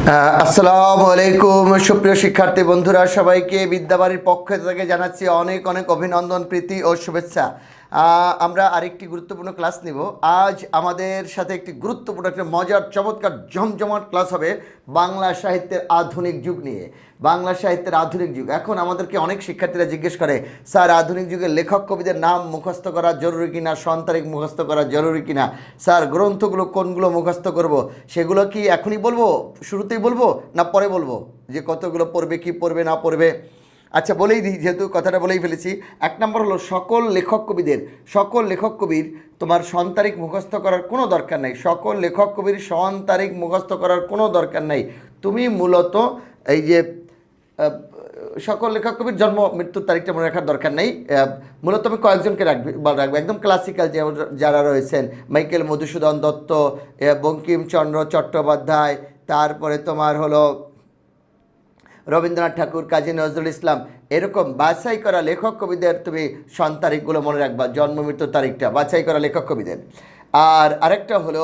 আসসালামু আলাইকুম সুপ্রিয় শিক্ষার্থী বন্ধুরা, সবাইকে বিদ্যাবাড়ির পক্ষ থেকে জানাচ্ছি অনেক অনেক অভিনন্দন, প্রীতি ও শুভেচ্ছা। আমরা আরেকটি গুরুত্বপূর্ণ ক্লাস নিব। আজ আমাদের সাথে একটি গুরুত্বপূর্ণ একটা মজার চমৎকার জমজমাট ক্লাস হবে বাংলা সাহিত্যের আধুনিক যুগ নিয়ে। বাংলা সাহিত্যের আধুনিক যুগ, এখন আমাদেরকে অনেক শিক্ষার্থীরা জিজ্ঞেস করে, স্যার আধুনিক যুগের লেখক কবিদের নাম মুখস্থ করা জরুরি কিনা, সন তারিখ মুখস্থ করা জরুরি কিনা, স্যার গ্রন্থগুলো কোনগুলো মুখস্থ করব, সেগুলো কি এখনই বলবো, শুরুতেই বলবো না পরে বলবো, যে কতগুলো পড়বে, কি পড়বে না পড়বে? আচ্ছা বলেই দিই, যেহেতু কথাটা বলেই ফেলেছি। এক নম্বর হলো সকল লেখক কবির তোমার সন তারিখ মুখস্থ করার কোনো দরকার নেই। সকল লেখক কবির সন তারিখ মুখস্থ করার কোনো দরকার নেই। তুমি মূলত এই যে সকল লেখক কবির জন্ম মৃত্যুর তারিখটা মনে রাখার দরকার নেই। মূলত আমি কয়েকজনকে রাখবো একদম ক্লাসিক্যাল যারা রয়েছেন, মাইকেল মধুসূদন দত্ত, বঙ্কিমচন্দ্র চট্টোপাধ্যায়, তারপরে তোমার হলো রবীন্দ্রনাথ ঠাকুর, কাজী নজরুল ইসলাম, এরকম বাছাই করা লেখক কবিদের তুমি সন তারিখগুলো মনে রাখবা, জন্ম মৃত্যুর তারিখটা বাছাই করা লেখক কবিদের। আর আরেকটা হলো,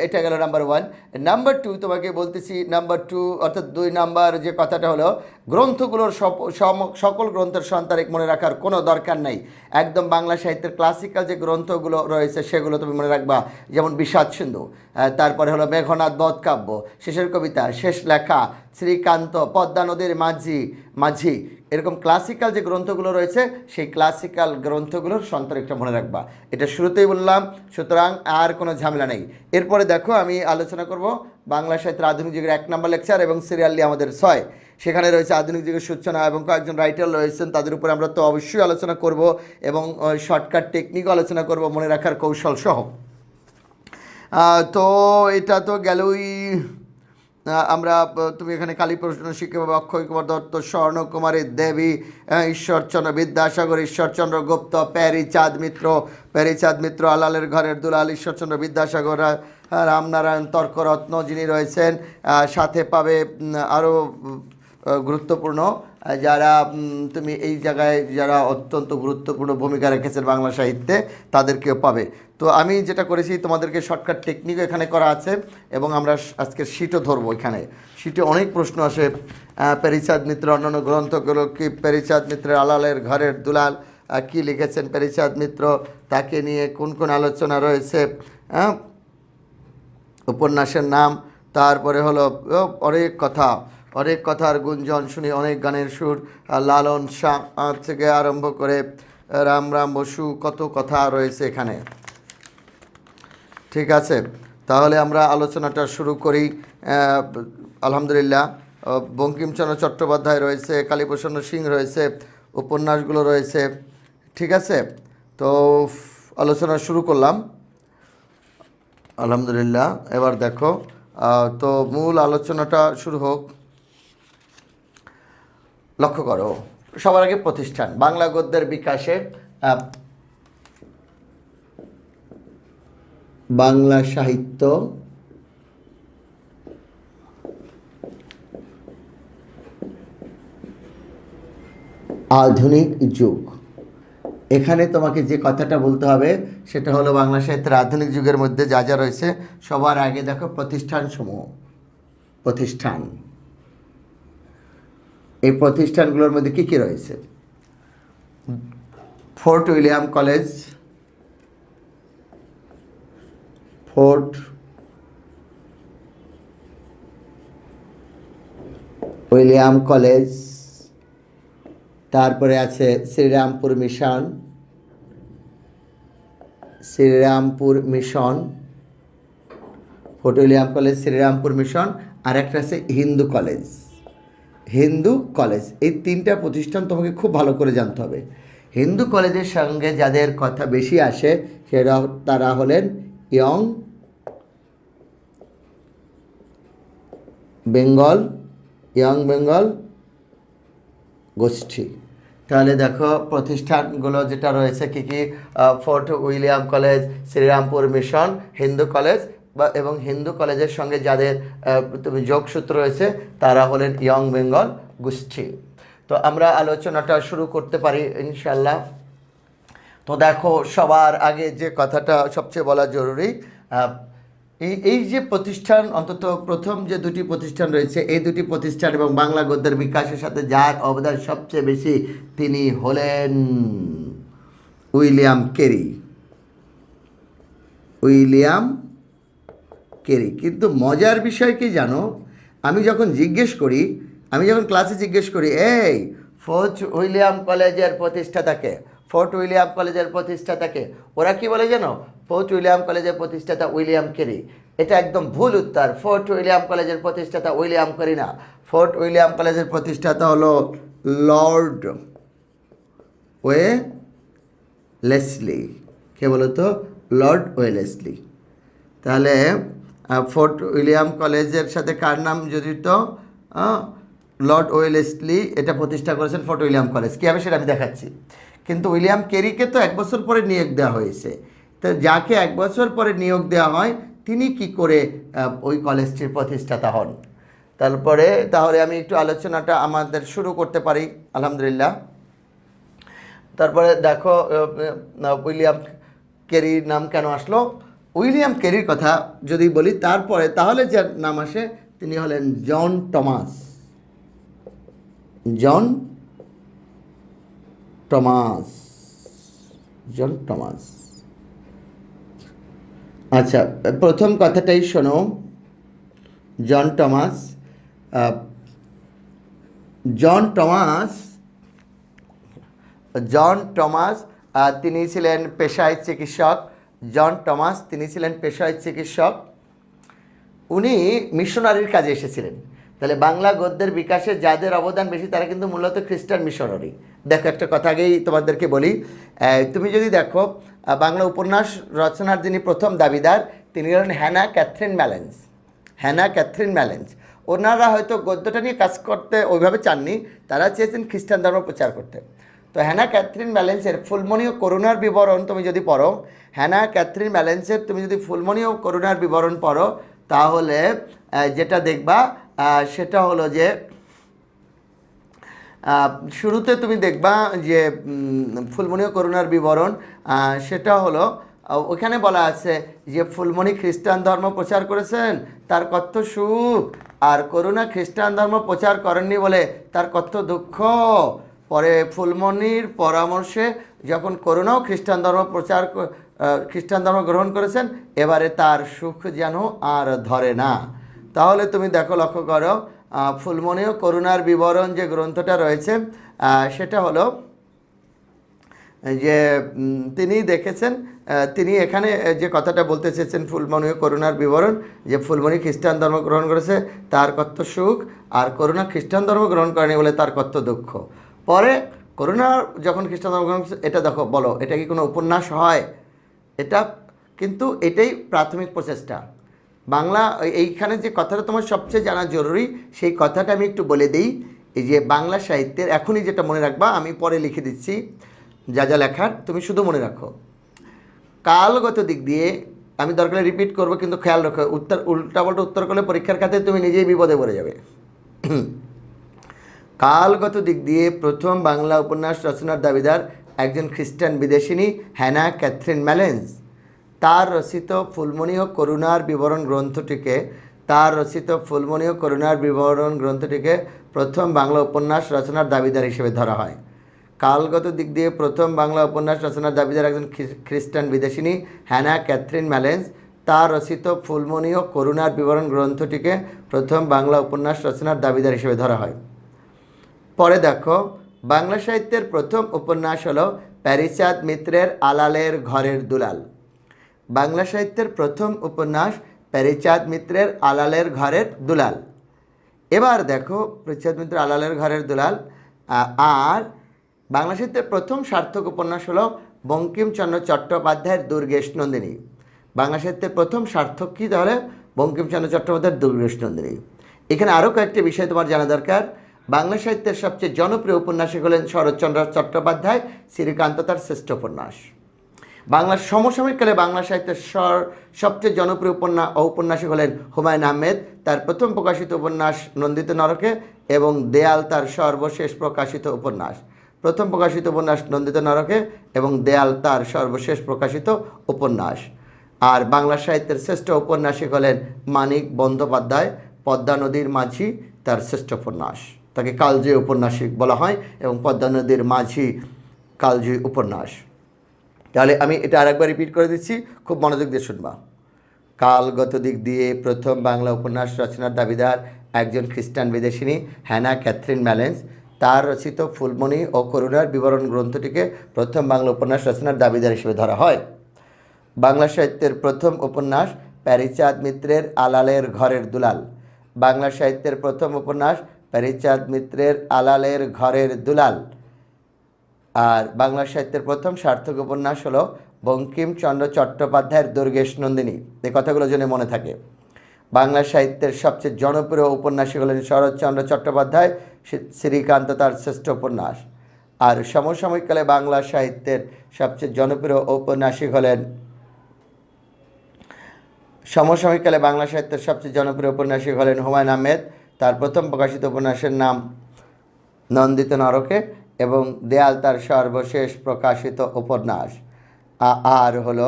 এটা গেল নাম্বার ওয়ান। নাম্বার টু তোমাকে বলতেছি, নাম্বার টু অর্থাৎ 2 নাম্বার যে কথাটা হলো, গ্রন্থগুলোর সকল গ্রন্থের সন তারিখ মনে রাখার কোনো দরকার নাই। একদম বাংলা সাহিত্যের ক্লাসিক্যাল যে গ্রন্থগুলো রয়েছে সেগুলো তুমি মনে রাখবা, যেমন বিষাদ সিন্ধু, তারপরে হলো মেঘনাদ বধকাব্য, শেষের কবিতা, শেষ লেখা, শ্রীকান্ত, পদ্মা নদীর মাঝি, এরকম ক্লাসিক্যাল যে গ্রন্থগুলো রয়েছে সেই ক্লাসিক্যাল গ্রন্থগুলোর সন তারিখটা মনে রাখবা। এটা শুরুতেই বললাম, সুতরাং আর কোনো ঝামেলা নেই। এরপরে দেখো আমি আলোচনা করব বাংলা সাহিত্যের আধুনিক যুগের 1 নম্বর লেকচার, এবং সিরিয়ালি আমাদের 6, সেখানে রয়েছে আধুনিক যুগের সূচনা, এবং কয়েকজন রাইটার রয়েছেন তাদের উপরে আমরা তো অবশ্যই আলোচনা করব, এবং শর্টকাট টেকনিকও আলোচনা করব মনে রাখার কৌশল সহ। তো এটা তো গেলই। আমরা তুমি এখানে কালীপ্রসন্ন শিক্ষা, অক্ষয় কুমার দত্ত, স্বর্ণকুমারী দেবী, ঈশ্বরচন্দ্র বিদ্যাসাগর, ঈশ্বরচন্দ্র গুপ্ত, প্যারীচাঁদ মিত্র, আলালের ঘরের দুলাল, ঈশ্বরচন্দ্র বিদ্যাসাগর, রামনারায়ণ তর্করত্ন যিনি রয়েছেন, সাথে পাবে আরও গুরুত্বপূর্ণ যারা তুমি এই জায়গায় যারা অত্যন্ত গুরুত্বপূর্ণ ভূমিকা রেখেছেন বাংলা সাহিত্যে, তাদেরকেও পাবে। তো আমি যেটা করেছি, তোমাদেরকে শর্টকাট টেকনিকও এখানে করা আছে, এবং আমরা আজকে শিটও ধরবো। এখানে শিটে অনেক প্রশ্ন আসে। প্যারীচাঁদ মিত্র অন্যান্য গ্রন্থগুলো কি, প্যারীচাঁদ মিত্রের আলালের ঘরের দুলাল কি লিখেছেন প্যারীচাঁদ মিত্র, তাকে নিয়ে কোন কোন আলোচনা রয়েছে, উপন্যাসের নাম, তারপরে হলো অনেক কথার গুঞ্জন শুনি, অনেক গানের সুর, লালন শাহ থেকে আরম্ভ করে রাম বসু, কত কথা রয়েছে এখানে। ঠিক আছে, তাহলে আমরা আলোচনাটা শুরু করি। আলহামদুলিল্লাহ, বঙ্কিমচন্দ্র চট্টোপাধ্যায় রয়েছে, কালীপ্রসন্ন সিং রয়েছে, উপন্যাসগুলো রয়েছে। ঠিক আছে, তো আলোচনা শুরু করলাম। আলহামদুলিল্লাহ, এবার দেখো, তো মূল আলোচনাটা শুরু হোক। লক্ষ্য করো, সবার আগে প্রতিষ্ঠান, বাংলা গদ্যের বিকাশে বাংলা সাহিত্য আধুনিক যুগ। এখানে তোমাকে যে কথাটা বলতে হবে সেটা হলো, বাংলা সাহিত্যের আধুনিক যুগের মধ্যে যা যা রয়েছে, সবার আগে দেখো প্রতিষ্ঠানসমূহ। প্রতিষ্ঠান, এই প্রতিষ্ঠানগুলোর মধ্যে কী কী রয়েছে? ফোর্ট উইলিয়াম কলেজ, তারপরে আছে Serampore mission, Fort William college, Serampore mission, আর একটা আছে হিন্দু কলেজ। এই 3টা প্রতিষ্ঠান তোমাকে খুব ভালো করে জানতে হবে। হিন্দু কলেজের সঙ্গে যাদের কথা বেশি আসে তারা হলেন ইয়ং বেঙ্গল গোষ্ঠী। তাহলে দেখো প্রতিষ্ঠানগুলো যেটা রয়েছে কি কি, Fort William college, Serampore mission, Hindu college, এবং হিন্দু কলেজের সঙ্গে যাদের তুমি যোগসূত্র রয়েছে তারা হলেন ইয়ং বেঙ্গল গোষ্ঠী। তো আমরা আলোচনাটা শুরু করতে পারি ইনশাল্লাহ। তো দেখো, সবার আগে যে কথাটা সবচেয়ে বলা জরুরি, এই যে প্রতিষ্ঠান, অন্তত প্রথম যে দুটি প্রতিষ্ঠান রয়েছে, এই দুটি প্রতিষ্ঠান এবং বাংলা গদ্যের বিকাশের সাথে যার অবদান সবচেয়ে বেশি, তিনি হলেন উইলিয়াম কেরি। William Carey. কিন্তু মজার বিষয় কি জানো, আমি যখন ক্লাসে জিজ্ঞেস করি, এই ফোর্ট উইলিয়াম কলেজের প্রতিষ্ঠাতাকে, ওরা কি বলে জানো? ফোর্ট উইলিয়াম কলেজের প্রতিষ্ঠাতা উইলিয়াম কেরি। এটা একদম ভুল উত্তর। ফোর্ট উইলিয়াম কলেজের প্রতিষ্ঠাতা উইলিয়াম কেরি না। ফোর্ট উইলিয়াম কলেজের প্রতিষ্ঠাতা হলো লর্ড ওয়েলেসলি। কে বলো তো? Lord Wellesley. তাহলে ফোর্ট উইলিয়াম কলেজের সাথে কার নাম জড়িত? লর্ড ওয়েলেসলি এটা প্রতিষ্ঠা করেছেন ফোর্ট উইলিয়াম কলেজ। কীভাবে সেটা আমি দেখাচ্ছি। কিন্তু উইলিয়াম কেরিকে তো 1 বছর পরে নিয়োগ দেওয়া হয়েছে। তো যাকে 1 বছর পরে নিয়োগ দেওয়া হয়, তিনি কি করে ওই কলেজটির প্রতিষ্ঠাতা হন? তাহলে আমি একটু আলোচনাটা আমাদের শুরু করতে পারি। আলহামদুলিল্লাহ। তারপরে দেখো উইলিয়াম কেরির নাম কেন আসলো। উইলিয়াম কেরির কথা যদি বলি তাহলে যার নাম আসে তিনি হলেন জন টমাস। আচ্ছা, প্রথম কথাটাই শোনো। জন টমাস তিনি ছিলেন পেশায় চিকিৎসক। উনি মিশনারির কাজে এসেছিলেন। তাহলে বাংলা গদ্যের বিকাশে যাদের অবদান বেশি তারা কিন্তু মূলত খ্রিস্টান মিশনারি। দেখো, একটা কথা আগেই তোমাদেরকে বলি। তুমি যদি দেখো, বাংলা উপন্যাস রচনার যিনি প্রথম দাবিদার, তিনি হলেন হ্যানা ক্যাথরিন ম্যালেন্স। ওনারা হয়তো গদ্যটা নিয়ে কাজ করতে ওইভাবে চাননি, তারা চেয়েছেন খ্রিস্টান ধর্ম প্রচার করতে। তো হ্যানা ক্যাথরিন ম্যালেন্সের ফুলমণি ও করুণার বিবরণ তুমি যদি পড়ো, তুমি যদি ফুলমণি ও করুণার বিবরণ পড়ো, তাহলে যেটা দেখবা সেটা হলো যে শুরুতে তুমি দেখবা যে ফুলমণি ও করুণার বিবরণ, সেটা হলো ওখানে বলা আছে যে ফুলমণি খ্রিস্টান ধর্ম প্রচার করেছেন, তার কত সুখ, আর করুণা খ্রিস্টান ধর্ম প্রচার করেননি বলে তার কত দুঃখ। পরে ফুলমণির পরামর্শে যখন করুণাও খ্রিস্টান ধর্ম গ্রহণ করেছেন, এবারে তার সুখ যেন আর ধরে না। তাহলে তুমি দেখো, লক্ষ্য করো, ফুলমণি ও করুণার বিবরণ যে গ্রন্থটা রয়েছে, সেটা হলো যে তিনি এখানে যে কথাটা বলতে চেয়েছেন, ফুলমণি ও করুণার বিবরণ, যে ফুলমণি খ্রিস্টান ধর্ম গ্রহণ করেছে তার কত সুখ, আর করুণা খ্রিস্টান ধর্ম গ্রহণ করেনি বলে তার কত দুঃখ। পরে করুণা যখন খ্রিস্টান ধর্ম গ্রহণ করেছে, এটা দেখো, বলো এটা কি কোনো উপন্যাস হয়? এটাই প্রাথমিক প্রচেষ্টা। বাংলা এইখানে যে কথাটা তোমার সবচেয়ে জানা জরুরি, সেই কথাটা আমি একটু বলে দিই। এই যে বাংলা সাহিত্যের এখনই যেটা মনে রাখবা, আমি পরে লিখে দিচ্ছি যা লেখার, তুমি শুধু মনে রাখো। কালগত দিক দিয়ে আমি দরকারে রিপিট করবো, কিন্তু খেয়াল রাখো, উল্টাপাল্টা উত্তর করলে পরীক্ষার খাতে তুমি নিজেই বিপদে পড়ে যাবে। কালগত দিক দিয়ে প্রথম বাংলা উপন্যাস রচনার দাবিদার একজন খ্রিস্টান বিদেশিনী হ্যানা ক্যাথরিন ম্যালেন্স। তার রচিত ফুলমণি ও করুণার বিবরণ গ্রন্থটিকে প্রথম বাংলা উপন্যাস রচনার দাবিদার হিসেবে ধরা হয়। কালগত দিক দিয়ে প্রথম বাংলা উপন্যাস রচনার দাবিদার একজন খ্রিস্টান বিদেশিনী হ্যানা ক্যাথরিন ম্যালেন্স। তার রচিত ফুলমণি ও করুণার বিবরণ গ্রন্থটিকে প্রথম বাংলা উপন্যাস রচনার দাবিদার হিসেবে ধরা হয়। পরে দেখো, বাংলা সাহিত্যের প্রথম উপন্যাস হলো প্যারীচাঁদ মিত্রের আলালের ঘরের দুলাল। বাংলা সাহিত্যের প্রথম উপন্যাস প্যারীচাঁদ মিত্রের আলালের ঘরের দুলাল। এবার দেখো, প্যারীচাঁদ মিত্রের আলালের ঘরের দুলাল। আর বাংলা সাহিত্যের প্রথম সার্থক উপন্যাস হলো বঙ্কিমচন্দ্র চট্টোপাধ্যায়ের দুর্গেশ নন্দিনী। বাংলা সাহিত্যের প্রথম সার্থক কী? তাহলে বঙ্কিমচন্দ্র চট্টোপাধ্যায়ের দুর্গেশ নন্দিনী। এখানে আরও কয়েকটি বিষয় তোমার জানা দরকার। বাংলা সাহিত্যের সবচেয়ে জনপ্রিয় উপন্যাসিক হলেন শরৎচন্দ্র চট্টোপাধ্যায়। শ্রীকান্ত তার শ্রেষ্ঠ উপন্যাস। বাংলার সমসাময়িককালে বাংলা সাহিত্যের সবচেয়ে জনপ্রিয় ঔপন্যাসিক হলেন হুমায়ুন আহমেদ। তার প্রথম প্রকাশিত উপন্যাস নন্দিত নরকে এবং দেয়াল তার সর্বশেষ প্রকাশিত উপন্যাস। প্রথম প্রকাশিত উপন্যাস নন্দিত নরকে এবং দেয়াল তার সর্বশেষ প্রকাশিত উপন্যাস। আর বাংলা সাহিত্যের শ্রেষ্ঠ ঔপন্যাসিক হলেন মানিক বন্দ্যোপাধ্যায়। পদ্মা নদীর মাঝি তার শ্রেষ্ঠ উপন্যাস, তাকে কালজয়ী উপন্যাসিক বলা হয়, এবং পদ্মা নদীর মাঝি কালজয়ী উপন্যাস। তাহলে আমি এটা আরেকবার রিপিট করে দিচ্ছি, খুব মনোযোগ দিয়ে শুনবা। কালগত দিক দিয়ে প্রথম বাংলা উপন্যাস রচনার দাবিদার একজন খ্রিস্টান বিদেশিনী হ্যানা ক্যাথরিন ম্যালেন্স। তার রচিত ফুলমণি ও করুণার বিবরণ গ্রন্থটিকে প্রথম বাংলা উপন্যাস রচনার দাবিদার হিসেবে ধরা হয়। বাংলা সাহিত্যের প্রথম উপন্যাস প্যারীচাঁদ মিত্রের আলালের ঘরের দুলাল। বাংলা সাহিত্যের প্রথম উপন্যাস প্যারীচাঁদ মিত্রের আলালের ঘরের দুলাল। আর বাংলা সাহিত্যের প্রথম সার্থক উপন্যাস হলো বঙ্কিমচন্দ্র চট্টোপাধ্যায়ের দুর্গেশ নন্দিনী। এই কথাগুলো যেন মনে থাকে। বাংলা সাহিত্যের সবচেয়ে জনপ্রিয় উপন্যাসিক হলেন শরৎচন্দ্র চট্টোপাধ্যায়। শ্রীকান্ত তার শ্রেষ্ঠ উপন্যাস। আর সমসাময়িককালে বাংলা সাহিত্যের সবচেয়ে জনপ্রিয় ঔপন্যাসিক হলেন হুমায়ুন আহমেদ। তার প্রথম প্রকাশিত উপন্যাসের নাম নন্দিত নরকে, এবং দেয়াল তার সর্বশেষ প্রকাশিত উপন্যাস। আর হলো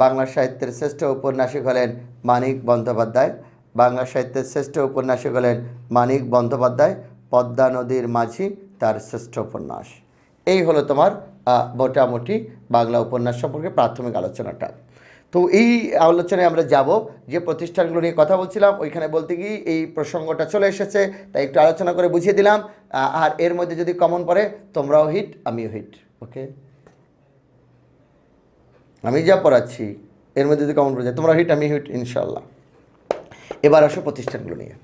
বাংলা সাহিত্যের শ্রেষ্ঠ উপন্যাসিক হলেন মানিক বন্দ্যোপাধ্যায়। বাংলা সাহিত্যের শ্রেষ্ঠ উপন্যাসিক হলেন মানিক বন্দ্যোপাধ্যায়। পদ্মা নদীর মাঝি তার শ্রেষ্ঠ উপন্যাস। এই হলো তোমার মোটামুটি বাংলা উপন্যাস সম্পর্কে প্রাথমিক আলোচনাটা। তো এই আলোচনায় আমরা যাব যে প্রতিষ্ঠানগুলো নিয়ে কথা বলছিলাম, ওইখানে বলতে গিয়ে এই প্রসঙ্গটা চলে এসেছে, তাই একটু আলোচনা করে বুঝিয়ে দিলাম। আর এর মধ্যে যদি কমন পড়ে তোমরাও হিট, আমিও হিট। ওকে, আমি যা পড়াচ্ছি এর মধ্যে যদি কমন পড়ে যায় তোমরা হিট, আমি হিট ইনশাল্লাহ। এবার আসো প্রতিষ্ঠানগুলো নিয়ে।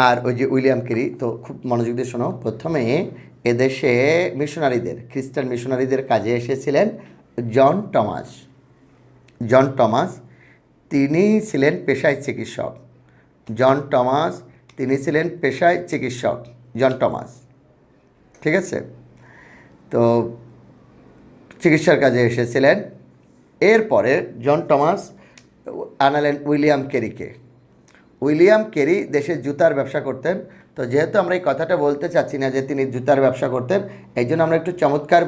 আর ওই যে উইলিয়াম ক্যারি, তো খুব মনোযোগ দিয়ে শোনো। প্রথমে এদেশে মিশনারিদের, খ্রিস্টান মিশনারিদের কাজে এসেছিলেন জন টমাস। তিনি ছিলেন পেশায় চিকিৎসক। জন টমাস, ঠিক আছে? তো চিকিৎসার কাজে এসেছিলেন। এরপরে জন টমাস আনালেন উইলিয়াম ক্যারি দেশে জুতার ব্যবসা করতেন। তো যেহেতু আমরা এই কথাটা বলতে চাচ্ছি না যে তিনি জুতার ব্যবসা করতেন, এই জন্য আমরা একটু চমৎকার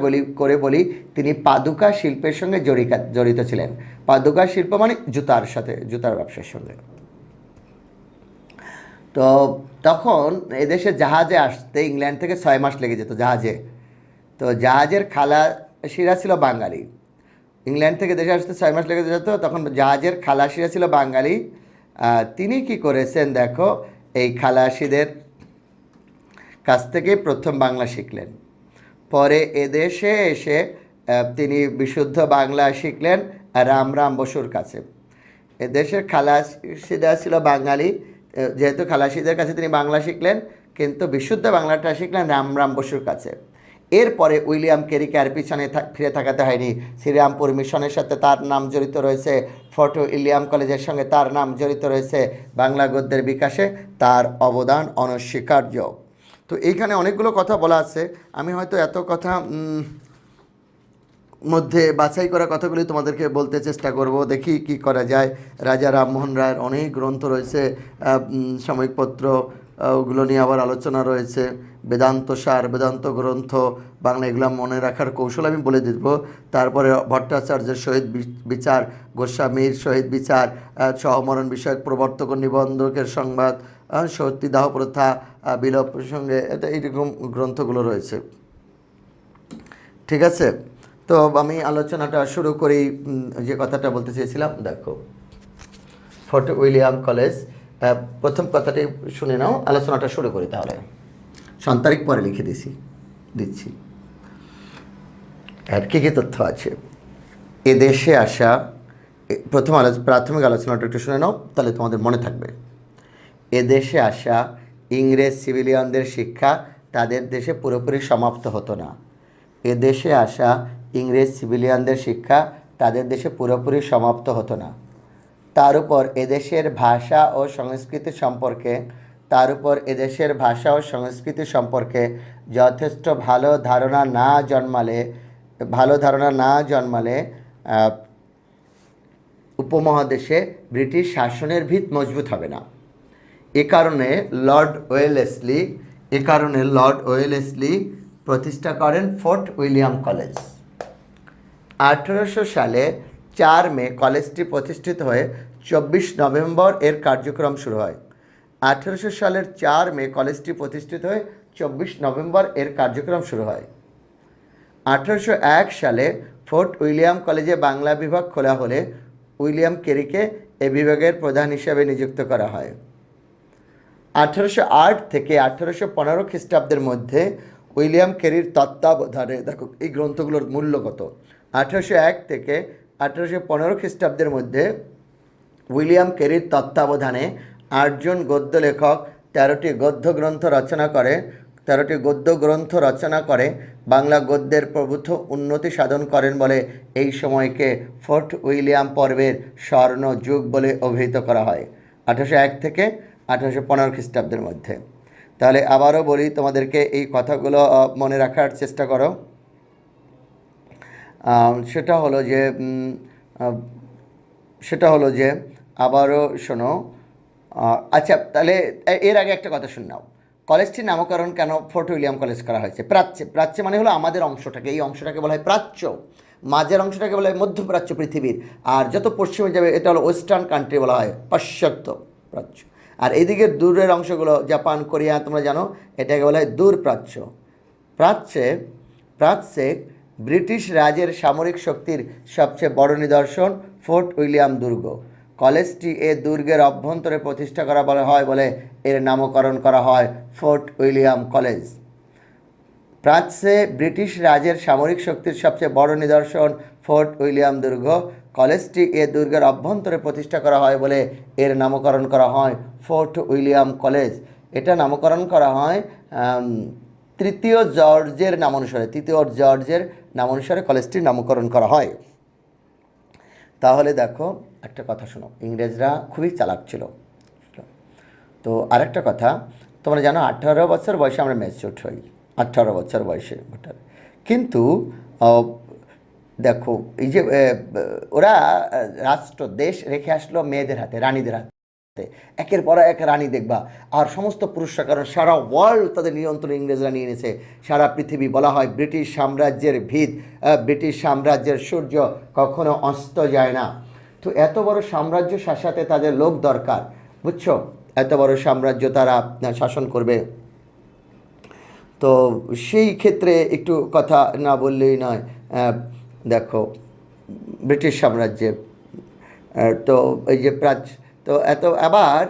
বলি তিনি পাদুকা শিল্পের সঙ্গে জড়িত ছিলেন। পাদুকা শিল্প মানে জুতার ব্যবসার সঙ্গে। তো তখন এদেশে জাহাজে আসতে ইংল্যান্ড থেকে 6 মাস লেগে যেত জাহাজে। তো জাহাজের খালাসিরা ছিল বাঙালি। ইংল্যান্ড থেকে দেশে আসতে 6 মাস লেগে যেত, তখন জাহাজের খালাসিরা ছিল বাঙালি। তিনি কি করেছেন দেখো, এই খালাসিদের কাছ থেকে প্রথম বাংলা শিখলেন। পরে এদেশে এসে তিনি বিশুদ্ধ বাংলা শিখলেন রামরাম বসুর কাছে। এদেশের খালাসিরা ছিল বাঙালি, যেহেতু খালাসিদের কাছে তিনি বাংলা শিখলেন, কিন্তু বিশুদ্ধ বাংলাটা শিখলেন রামরাম বসুর কাছে। এরপরে উইলিয়াম ক্যারিকে আর পিছনে ফিরে থাকাতে হয়নি। শ্রীরামপুর মিশনের সাথে তার নাম জড়িত রয়েছে, ফোর্ট উইলিয়াম কলেজের সঙ্গে তার নাম জড়িত রয়েছে। বাংলা গদ্যের বিকাশে তার অবদান অনস্বীকার্য। তো এইখানে অনেকগুলো কথা বলা আছে, আমি হয়তো এত কথা মধ্যে বাছাই করা কথাগুলি তোমাদেরকে বলতে চেষ্টা করব, দেখি কি করা যায়। রাজা রামমোহন রায়ের অনেক গ্রন্থ রয়েছে, সাময়িকপত্র, ওগুলো নিয়ে আবার আলোচনা রয়েছে। বেদান্ত সার, বেদান্ত গ্রন্থ, বাংলা, এগুলো মনে রাখার কৌশল আমি বলে দিব। তারপরে ভট্টাচার্যের শহীদ বিচার, গোস্বামীর শহীদ বিচার, সহমরণ বিষয়ক প্রবর্তক নিবন্ধকের সংবাদ, সতীদাহ প্রথা বিলোপ প্রসঙ্গে, এটা এইরকম গ্রন্থগুলো রয়েছে, ঠিক আছে? তো আমি আলোচনাটা শুরু করি। যে কথাটা বলতে চেয়েছিলাম, দেখো ফোর্ট উইলিয়াম কলেজ, প্রথম কথাটি শুনে নাও, আলোচনাটা শুরু করি। তাহলে সন্তারিখ পরে লিখে দিচ্ছি আর কী কী তথ্য আছে। এদেশে আসা প্রাথমিক আলোচনাটা একটু শুনে নাও, তাহলে তোমাদের মনে থাকবে। এদেশে আসা ইংরেজ সিভিলিয়ানদের শিক্ষা তাদের দেশে পুরোপুরি সমাপ্ত হতো না। এদেশে আসা ইংরেজ সিভিলিয়ানদের শিক্ষা তাদের দেশে পুরোপুরি সমাপ্ত হতো না। তার উপর এদেশের ভাষা ও সংস্কৃতি সম্পর্কে যথেষ্ট ভালো ধারণা না জন্মালে উপমহাদেশে ব্রিটিশ শাসনের ভিত মজবুত হবে না। এ কারণে লর্ড ওয়েলেসলি প্রতিষ্ঠা করেন ফোর্ট উইলিয়াম কলেজ। 1800 সালে 4 মে কলেজটি প্রতিষ্ঠিত হয়ে 24 নভেম্বর এর কার্যক্রম শুরু হয়। 1800 সালের 4 মে কলেজটি প্রতিষ্ঠিত হয়ে 24 নভেম্বর এর কার্যক্রম শুরু হয়। 1801 সালে ফোর্ট উইলিয়াম কলেজে বাংলা বিভাগ খোলা হলে উইলিয়াম কেরিকে এ বিভাগের প্রধান হিসেবে নিযুক্ত করা হয়। 1808 থেকে 1815 খ্রিস্টাব্দের মধ্যে উইলিয়াম কেরির তত্ত্বাবধানে, দেখো এই গ্রন্থগুলোর মূল্য কত, 1801 থেকে 1815 খ্রিস্টাব্দের মধ্যে উইলিয়াম কেরির তত্ত্বাবধানে 8 জন গদ্য লেখক 13টি গদ্য গ্রন্থ রচনা করে বাংলা গদ্যের প্রভূত উন্নতি সাধন করেন বলে এই সময়কে ফোর্ট উইলিয়াম পর্বের স্বর্ণ যুগ বলে অভিহিত করা হয়। 1801 থেকে 1815 খ্রিস্টাব্দের মধ্যে। তাহলে আবারও বলি তোমাদেরকে, এই কথাগুলো মনে রাখার চেষ্টা করো। সেটা হলো যে আবারও শোনো। আচ্ছা, তাহলে এর আগে একটা কথা শুনে নাও। কলেজটির নামকরণ কেন ফোর্ট উইলিয়াম কলেজ করা হয়েছে? প্রাচ্যে মানে হলো আমাদের অংশটাকে, এই অংশটাকে বলা হয় প্রাচ্য, মাঝের অংশটাকে বলা হয় মধ্যপ্রাচ্য পৃথিবীর, আর যত পশ্চিমে যাবে এটা হলো ওয়েস্টার্ন কান্ট্রি বলা হয় পাশ্চাত্য প্রাচ্য, আর এইদিকের দূরের অংশগুলো জাপান, কোরিয়া তোমরা জানো, এটাকে বলা হয় দূর প্রাচ্য। প্রাচ্যে ব্রিটিশ রাজের সামরিক শক্তির সবচেয়ে বড় নিদর্শন ফোর্ট উইলিয়াম দুর্গ। কলেজটি এ দুর্গের অভ্যন্তরে প্রতিষ্ঠা করা বলা হয় বলে এর নামকরণ করা হয় ফোর্ট উইলিয়াম কলেজ। প্রাচ্যে ব্রিটিশ রাজের সামরিক শক্তির সবচেয়ে বড় নিদর্শন ফোর্ট উইলিয়াম দুর্গ। কলেজটি এ দুর্গের অভ্যন্তরে প্রতিষ্ঠা করা হয় বলে এর নামকরণ করা হয় ফোর্ট উইলিয়াম কলেজ। এটা নামকরণ করা হয় তৃতীয় জর্জের নামানুসারে কলেজটির নামকরণ করা হয়। তাহলে দেখো একটা কথা শোনো, ইংরেজরা খুবই চালাক ছিল। তো আরেকটা কথা, তোমরা জানো 18 বছর বয়সে আমরা ম্যাচিউরড হই, 18 বছর বয়সে ভোটার। কিন্তু দেখো এই যে ওরা দেশ রেখে আসলো মেয়েদের হাতে, রানীদের হাতে, একের পর এক রানী দেখবা, আর সমস্ত পুরুষরা, কারণ সারা ওয়ার্ল্ড তাদের নিয়ন্ত্রণ ইংরেজরা নিয়ে নিয়েছে, সারা পৃথিবী। বলা হয় ব্রিটিশ সাম্রাজ্যের ভিত, ব্রিটিশ সাম্রাজ্যের সূর্য কখনো অস্ত যায় না। তো এত বড় সাম্রাজ্য শাসাতে তাদের লোক দরকার, বুঝছো? এত বড় সাম্রাজ্য তারা শাসন করবে, তো সেই ক্ষেত্রে একটু কথা না বললেই নয়। দেখো ব্রিটিশ সাম্রাজ্যে তো এই যে তো আবার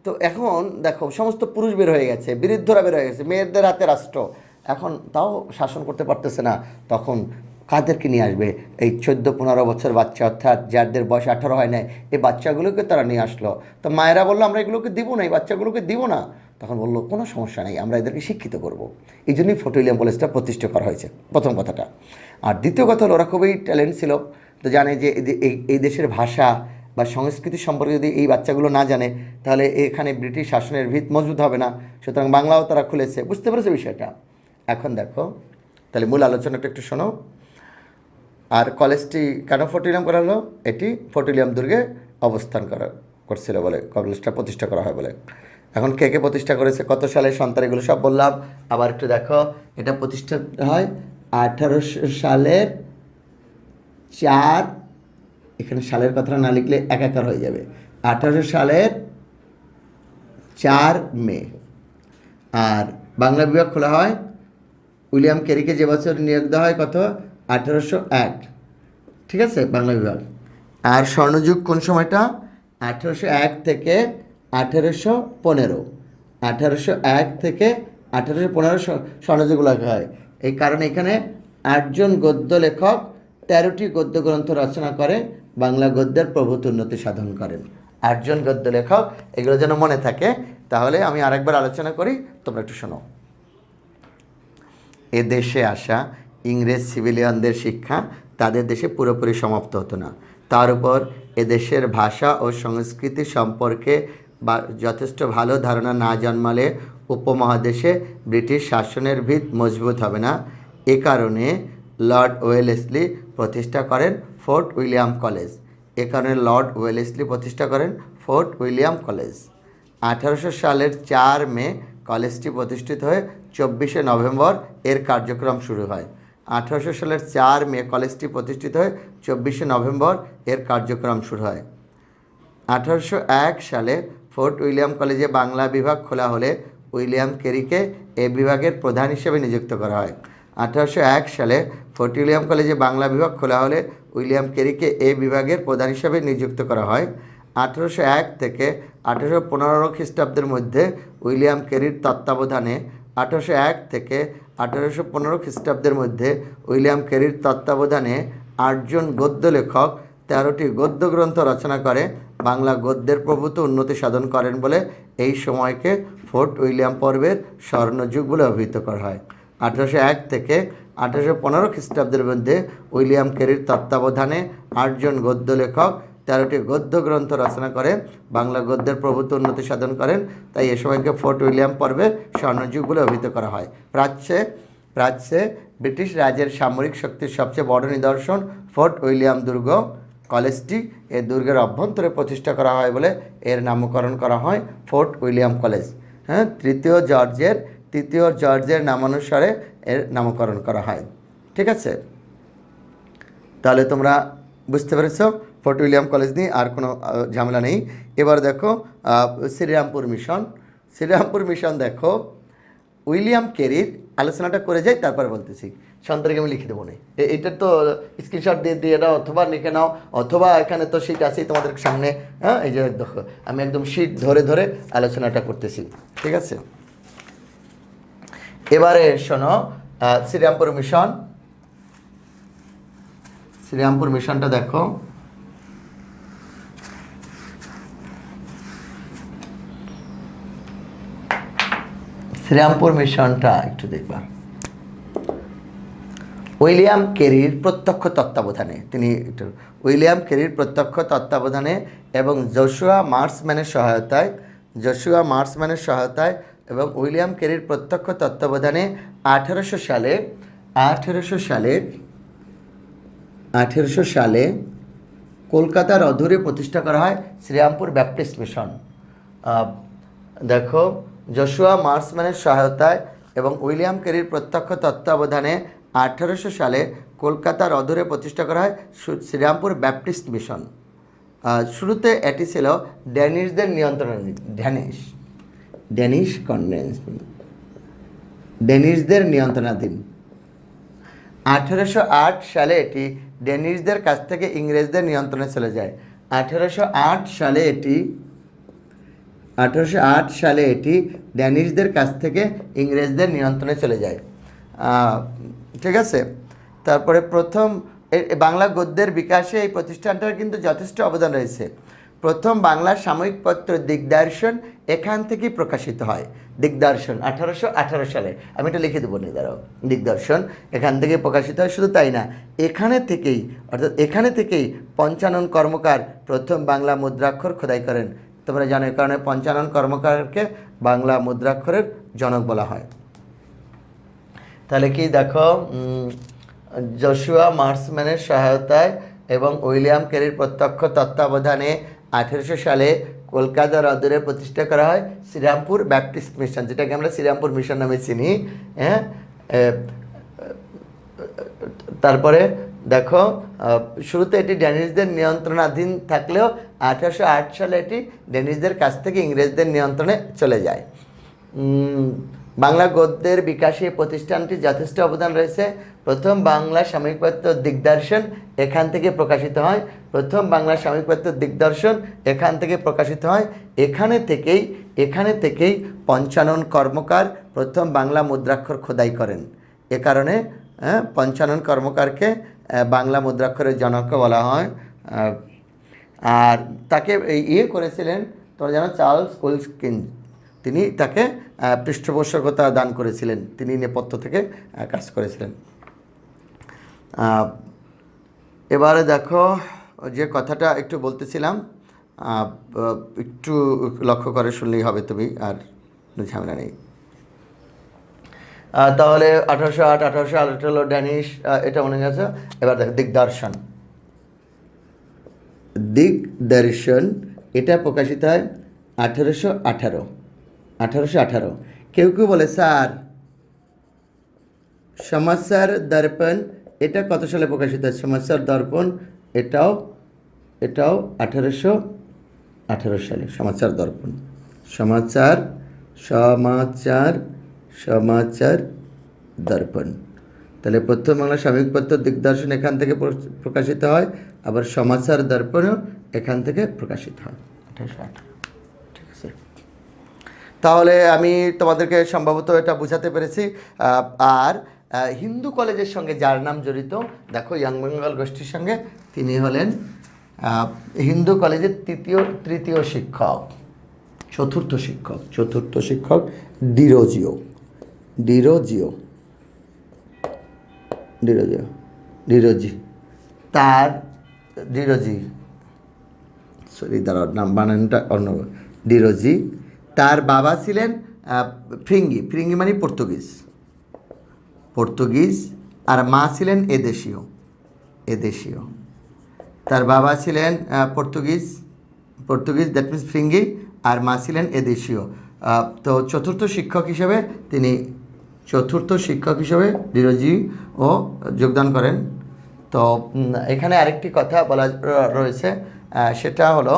তো এখন দেখো সমস্ত পুরুষ বের হয়ে গেছে, বিরুদ্ধরা বের হয়ে গেছে, মেয়েদের হাতে রাষ্ট্র, এখন তাও শাসন করতে পারতেছে না। তখন কাদেরকে নিয়ে আসবে? এই 14-15 বছর বাচ্চা, অর্থাৎ যাদের বয়স 18 হয় নাই, এই বাচ্চাগুলোকে তারা নিয়ে আসলো। তো মায়েরা বললো আমরা এগুলোকে দিব না, এই বাচ্চাগুলোকে দিব না। তখন বললো কোনো সমস্যা নেই, আমরা এদেরকে শিক্ষিত করব। এই জন্যই ফোর্ট উইলিয়াম কলেজটা প্রতিষ্ঠা করা হয়েছে, প্রথম কথাটা। আর দ্বিতীয় কথা হলো ওরা খুবই ট্যালেন্ট ছিল, তো জানে যে এই দেশের ভাষা বা সংস্কৃতি সম্পর্কে যদি এই বাচ্চাগুলো না জানে, তাহলে এখানে ব্রিটিশ শাসনের ভিত মজবুত হবে না। সুতরাং বাংলাও তারা খুলেছে, বুঝতে পেরেছে বিষয়টা। এখন দেখো তাহলে মূল আলোচনাটা একটু শোনো। আর কলেজটি কেন ফোর্ট উইলিয়াম করা হলো? এটি ফোর্ট উইলিয়াম দুর্গে অবস্থান করছিল বলে কলেজটা প্রতিষ্ঠা করা হয় বলে। এখন কে কে প্রতিষ্ঠা করেছে, কত সালে, সন্তান, এগুলো সব বললাম। আবার একটু দেখো, এটা প্রতিষ্ঠা হয় 1800 সালের 4, এখানে সালের কথাটা না লিখলে একাকার হয়ে যাবে, 1800 সালের 4 মে। আর বাংলা বিভাগ খোলা হয় উইলিয়াম কেরিকে যে বছর নিয়োগ দেওয়া হয়, কত, 1801, ঠিক আছে, বাংলা বিভাগ। আর স্বর্ণযুগ কোন সময়টা? 1801 থেকে 1815, 1801 থেকে 1815 স্বর্ণযুগ লেখা হয়। এই কারণে এখানে 8 জন গদ্য লেখক 13টি গদ্য গ্রন্থ রচনা করে বাংলা গদ্যের প্রভূত উন্নতি সাধন করেন। 8 জন গদ্য লেখক, এগুলো যেন মনে থাকে। তাহলে আমি আরেকবার আলোচনা করি, তোমরা একটু শোনো। এ দেশে আসা ইংরেজ সিভিলিয়ানদের শিক্ষা তাদের দেশে পুরোপুরি সমাপ্ত হতো না। তার উপর এদেশের ভাষা ও সংস্কৃতি সম্পর্কে যথেষ্ট ভালো ধারণা না জন্মালে উপমহাদেশে ব্রিটিশ শাসনের ভিত মজবুত হবে না। এ কারণে লর্ড ওয়েলেসলি প্রতিষ্ঠা করেন ফোর্ট উইলিয়াম কলেজ। 1800 সালের 4 মে কলেজটি প্রতিষ্ঠিত হয়ে 24 নভেম্বর এর কার্যক্রম শুরু হয়। 1800 সালের 4 মে কলেজটি প্রতিষ্ঠিত হয়, 24শে নভেম্বর এর কার্যক্রম শুরু হয়। 1801 সালে ফোর্ট উইলিয়াম কলেজে বাংলা বিভাগ খোলা হলে উইলিয়াম কেরিকে এ বিভাগের প্রধান হিসেবে নিযুক্ত করা হয়। 1801 সালে ফোর্ট উইলিয়াম কলেজে বাংলা বিভাগ খোলা হলে উইলিয়াম কেরিকে এ বিভাগের প্রধান হিসেবে নিযুক্ত করা হয়। 1801 থেকে 1815 খ্রিস্টাব্দের মধ্যে উইলিয়াম কেরির তত্ত্বাবধানে 1801 থেকে 1815 খ্রিস্টাব্দের মধ্যে উইলিয়াম কেরির তত্ত্বাবধানে 8 জন গদ্য লেখক 13টি গদ্য গ্রন্থ রচনা করে বাংলা গদ্যের প্রভূত উন্নতি সাধন করেন বলে এই সময়কে ফোর্ট উইলিয়াম পর্বের স্বর্ণযুগ বলে অভিহিত করা হয়। 1801 থেকে 1815 খ্রিস্টাব্দের মধ্যে উইলিয়াম কেরির তত্ত্বাবধানে 8 জন গদ্য লেখক 13টি গদ্য গ্রন্থ রচনা করে বাংলা গদ্যের প্রভূত উন্নতি সাধন করেন, তাই এ সময়কে ফোর্ট উইলিয়াম পর্বের স্বর্ণযুগ বলে অভিহিত করা হয়। প্রাচ্যে ব্রিটিশ রাজের সামরিক শক্তির সবচেয়ে বড় নিদর্শন ফোর্ট উইলিয়াম দুর্গ। কলেজটি এই দুর্গের অভ্যন্তরে প্রতিষ্ঠা করা হয় বলে এর নামকরণ করা হয় ফোর্ট উইলিয়াম কলেজ। হ্যাঁ, তৃতীয় জর্জের নামানুসারে এর নামকরণ করা হয়। ঠিক আছে, তাহলে তোমরা বুঝতে পেরেছ ফোর্ট উইলিয়াম কলেজ নিয়ে আর কোনো ঝামেলা নেই। এবার দেখো শ্রীরামপুর মিশন দেখো, উইলিয়াম কেরির আলোচনাটা করে যাই, তারপরে বলতেছি। সন্তানকে আমি লিখে দেবো না, এইটার তো স্ক্রিনশট দিয়ে দাও, অথবা লিখে নাও, অথবা এখানে তো শিট আছেই তোমাদের সামনে। হ্যাঁ, এই যে দেখো আমি একদম শিট ধরে আলোচনাটা করতেছি। ঠিক আছে, এবারে শোনো শ্রীরামপুর মিশনটা দেখো। শ্রীরামপুর মিশনটা একটু দেখবা। উইলিয়াম কেরির প্রত্যক্ষ তত্ত্বাবধানে এবং জশুয়া মার্সম্যানের সহায়তায় এবং উইলিয়াম কেরির প্রত্যক্ষ তত্ত্বাবধানে 1800 সালে কলকাতার অদূরে প্রতিষ্ঠা করা হয় শ্রীরামপুর ব্যাপটিস্ট মিশন। দেখো, জশুয়া মার্সম্যানের সহায়তায় এবং উইলিয়াম কেরির প্রত্যক্ষ তত্ত্বাবধানে 1800 সালে কলকাতার অদূরে প্রতিষ্ঠা করা হয় শ্রীরামপুর ব্যাপটিস্ট মিশন। শুরুতে এটি ছিল ড্যানিশদের নিয়ন্ত্রণাধীন। 1808 সালে এটি ড্যানিশদের কাছ থেকে ইংরেজদের নিয়ন্ত্রণে চলে যায়। 1808 সালে এটি ড্যানিশদের কাছ থেকে ইংরেজদের নিয়ন্ত্রণে চলে যায়। ঠিক আছে, তারপরে প্রথম বাংলা গদ্যের বিকাশে এই প্রতিষ্ঠানটার কিন্তু যথেষ্ট অবদান রয়েছে। প্রথম বাংলা সাময়িক পত্র দিগদর্শন এখান থেকেই প্রকাশিত হয়। দিগদর্শন 1818 সালে, আমি এটা লিখে দেবো নি, দাঁড়াও। দিগদর্শন এখান থেকে প্রকাশিত হয়। শুধু তাই না, এখানে থেকেই পঞ্চানন কর্মকার প্রথম বাংলা মুদ্রাক্ষর খোদাই করেন। তোমরা জানো, এই কারণে পঞ্চানন কর্মকারকে বাংলা মুদ্রাক্ষরের জনক বলা হয়। তাহলে কি দেখো, জশুয়া মার্সম্যানের সহায়তায় এবং উইলিয়াম কেরির প্রত্যক্ষ তত্ত্বাবধানে 1800 সালে কলকাতার অদূরে প্রতিষ্ঠা করা হয় শ্রীরামপুর ব্যাপটিস্ট মিশন, যেটাকে আমরা শ্রীরামপুর মিশন নামে চিনি। হ্যাঁ, তারপরে দেখো, শুরুতে এটি ড্যানিশদের নিয়ন্ত্রণাধীন থাকলেও 1808 সালে এটি ড্যানিশদের কাছ থেকে ইংরেজদের নিয়ন্ত্রণে চলে যায়। বাংলা গদ্যের বিকাশে প্রতিষ্ঠানটির যথেষ্ট অবদান রয়েছে। প্রথম বাংলা সাময়িক পত্র দিগদর্শন এখান থেকে প্রকাশিত হয়। এখানে থেকেই পঞ্চানন কর্মকার প্রথম বাংলা মুদ্রাক্ষর খোদাই করেন। এ কারণে পঞ্চানন কর্মকারকে বাংলা মুদ্রাক্ষরের জনক বলা হয়। আর তাকে করেছিলেন, তোমরা জানো, চার্লস উইলকিন। তিনি তাকে পৃষ্ঠপোষকতা দান করেছিলেন, তিনি নেপথ্য থেকে কাজ করেছিলেন। এবারে দেখো, যে কথাটা একটু বলতেছিলাম, একটু লক্ষ্য করে শুনলেই হবে, তুমি আর ঝামেলা নেই। তাহলে 1808, 1818 ড্যানিশ, এটা মনে গেছে। এবার দেখো দিগদর্শন এটা প্রকাশিত হয় 1818। কেউ বলে স্যার সমাচার দর্পণ এটা কত সালে প্রকাশিত হয়? সমাচার দর্পণ এটাও এটাও 1818 সালে সমাচার দর্পণ। সমাচার সমাচার সমাচার দর্পণ। তাহলে প্রথম বাংলা সাময়িক পত্র দিগদর্শন এখান থেকে প্রকাশিত হয়, আবার সমাচার দর্পণও এখান থেকে প্রকাশিত হয় 1818। ঠিক আছে, তাহলে আমি তোমাদেরকে সম্ভবত এটা বোঝাতে পেরেছি। আর হিন্দু কলেজের সঙ্গে যার নাম জড়িত, দেখো ইয়ং বেঙ্গল গোষ্ঠীর সঙ্গে, তিনি হলেন হিন্দু কলেজের তৃতীয় শিক্ষক, চতুর্থ শিক্ষক ডিরোজিও ডিরোজিও ডিরোজিও ডিরোজি তার ডিরোজি সরি দাঁড়াও, নাম বানানটা অন্য, ডিরোজি। তার বাবা ছিলেন ফ্রিঙ্গি, ফ্রিঙ্গি মানে পর্তুগিজ, আর মা ছিলেন এদেশীয়। তার বাবা ছিলেন পর্তুগিজ দ্যাট মিনস ফ্রিঙ্গি, আর মা ছিলেন এদেশীয়। তো চতুর্থ শিক্ষক হিসেবে ডিরোজি ও যোগদান করেন। তো এখানে আরেকটি কথা বলা রয়েছে, সেটা হলো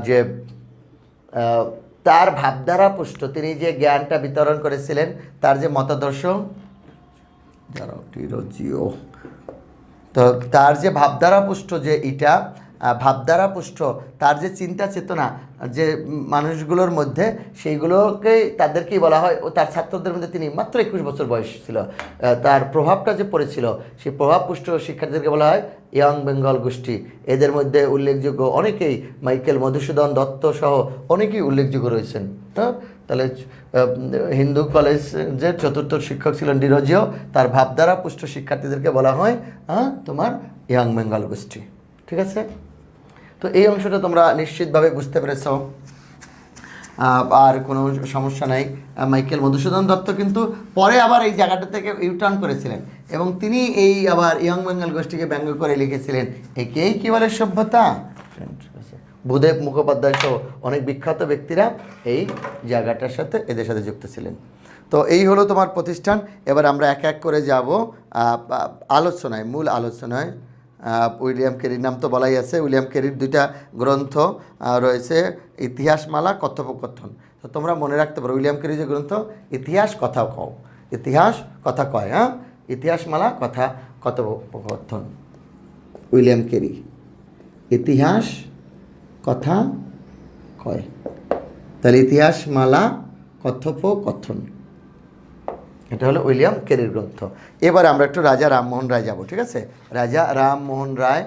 যে তার ভাবধারা পুষ্ট, তিনি যে জ্ঞানটা বিতরণ করেছিলেন, তার যে মতাদর্শ, তো তার যে ভাবধারা পুষ্ট, যে এটা ভাবধারা পুষ্ট, তার যে চিন্তা চেতনা যে মানুষগুলোর মধ্যে, তাদেরকেই বলা হয়, ও তার ছাত্রদের মধ্যে, তিনি মাত্র 21 বছর বয়স ছিল, তার প্রভাবটা যে পড়েছিল, সেই প্রভাবপুষ্ট শিক্ষার্থীদেরকে বলা হয় ইয়ং বেঙ্গল গোষ্ঠী। এদের মধ্যে উল্লেখযোগ্য অনেকেই, মাইকেল মধুসূদন দত্ত সহ অনেকেই উল্লেখযোগ্য রয়েছেন। তাহলে হিন্দু কলেজের চতুর্থ শিক্ষক ছিলেন ডিরোজিও, তার ভাবধারা পুষ্ট শিক্ষার্থীদেরকে বলা হয় তোমার ইয়ং বেঙ্গল গোষ্ঠী। ঠিক আছে, তো এই অংশটা তোমরা নিশ্চিতভাবে বুঝতে পেরেছ, আর কোনো সমস্যা নাই। মাইকেল মধুসূদন দত্ত কিন্তু পরে আবার এই জায়গাটা থেকে ইউটার্ন করেছিলেন, এবং তিনি এই আবার ইয়ং বেঙ্গল গোষ্ঠীকে ব্যঙ্গ করে লিখেছিলেন একেই কি বলে সভ্যতা। ভূদেব মুখোপাধ্যায় সহ অনেক বিখ্যাত ব্যক্তিরা এই জায়গাটার সাথে, এদের সাথে যুক্ত ছিলেন। তো এই হলো তোমার প্রতিষ্ঠান। এবার আমরা এক এক করে যাব মূল আলোচনায়। উইলিয়াম কেরির নাম তো বলাই আছে। উইলিয়াম কেরির 2টা গ্রন্থ রয়েছে, ইতিহাসমালা, কথোপকথন। তো তোমরা মনে রাখতে পারো, উইলিয়াম কেরির যে গ্রন্থ ইতিহাস কথা কয়, ইতিহাসমালা, কথোপকথন। উইলিয়াম কেরি ইতিহাস কথা কয়, তাহলে ইতিহাসমালা, কথোপকথন, এটা হলো উইলিয়াম কেরির গ্রন্থ। এবার আমরা একটু রাজা রামমোহন রায় যাব। ঠিক আছে, রাজা রামমোহন রায়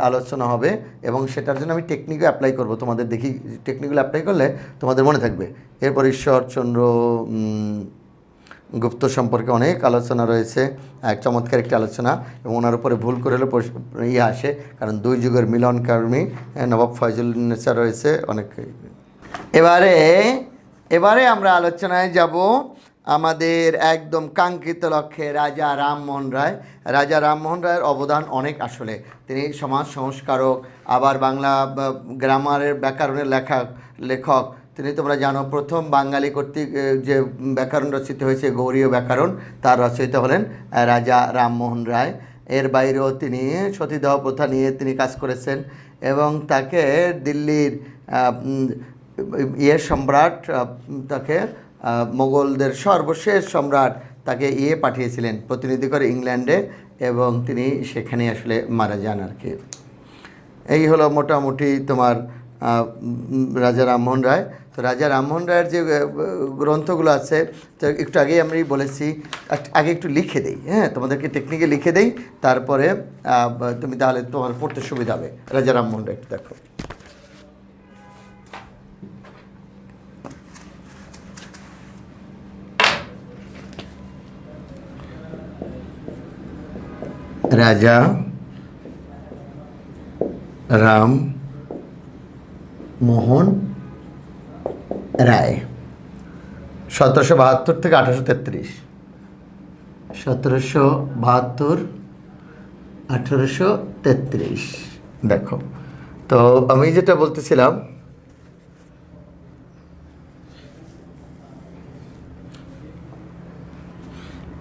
আলোচনা হবে, এবং সেটার জন্য আমি টেকনিকও অ্যাপ্লাই করব তোমাদের। দেখি টেকনিকগুলো অ্যাপ্লাই করলে তোমাদের মনে থাকবে। এরপর ঈশ্বরচন্দ্র গুপ্ত সম্পর্কে অনেক আলোচনা রয়েছে, এক চমৎকার একটি আলোচনা, এবং ওনার উপরে ভুল করে হলে আসে, কারণ 2 যুগের মিলনকর্মী নবাব ফয়জুলনেসা রয়েছে অনেক। এবারে আমরা আলোচনায় যাব আমাদের একদম কাঙ্ক্ষিত লক্ষ্যে, রাজা রামমোহন রায়। রাজা রামমোহন রায়ের অবদান অনেক আসলে। তিনি সমাজ সংস্কারক, আবার বাংলা গ্রামারের ব্যাকরণের লেখক। তিনি, তোমরা জানো, প্রথম বাঙালি কর্তৃক যে ব্যাকরণ রচিত হয়েছে, গৌড়ীয় ব্যাকরণ, তার রচয়িতা হলেন রাজা রামমোহন রায়। এর বাইরেও তিনি সতীদাহ প্রথা নিয়ে তিনি কাজ করেছেন, এবং তাকে দিল্লির সম্রাট, তাকে মোগলদের সর্বশেষ সম্রাট তাকে পাঠিয়েছিলেন প্রতিনিধি করে ইংল্যান্ডে, এবং তিনি সেখানে আসলে মারা যান আর কি। এই হলো মোটামুটি তোমার রাজা রামমোহন রায়। তো রাজা রামমোহন রায়ের যে গ্রন্থগুলো আছে, তো একটু আগেই আমি বলেছি, আগে একটু লিখে দেই, তোমাদেরকে টেকনিকে লিখে দেই, তারপরে তুমি তাহলে তোমার পড়তে সুবিধা হবে। রাজা রামমোহন রায় একটু দেখো। রাজা রামমোহন রায় 1772 থেকে 1833। 1772, 1833। দেখো, তো আমি যেটা বলতেছিলাম,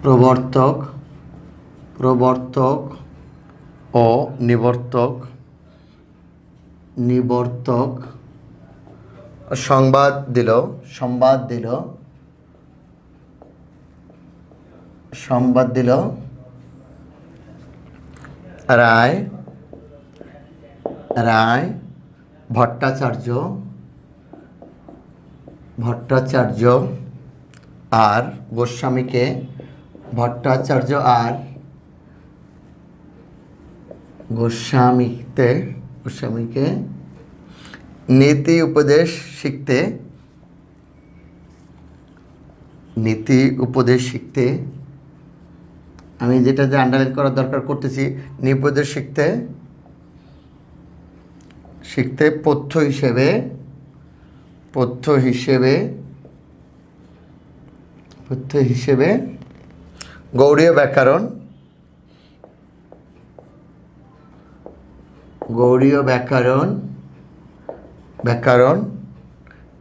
প্রবর্তক প্রবর্তক ও নিবর্তক নিবর্তক সংবাদ দিল রায় ভট্টাচার্য আর গোস্বামীকে নীতি উপদেশ শিখতে আমি যেটা যে আন্ডারলাইন করার দরকার করতেছি, নীতি উপদেশ শিখতে পথ্য হিসেবে গৌড়ীয় ব্যাকরণ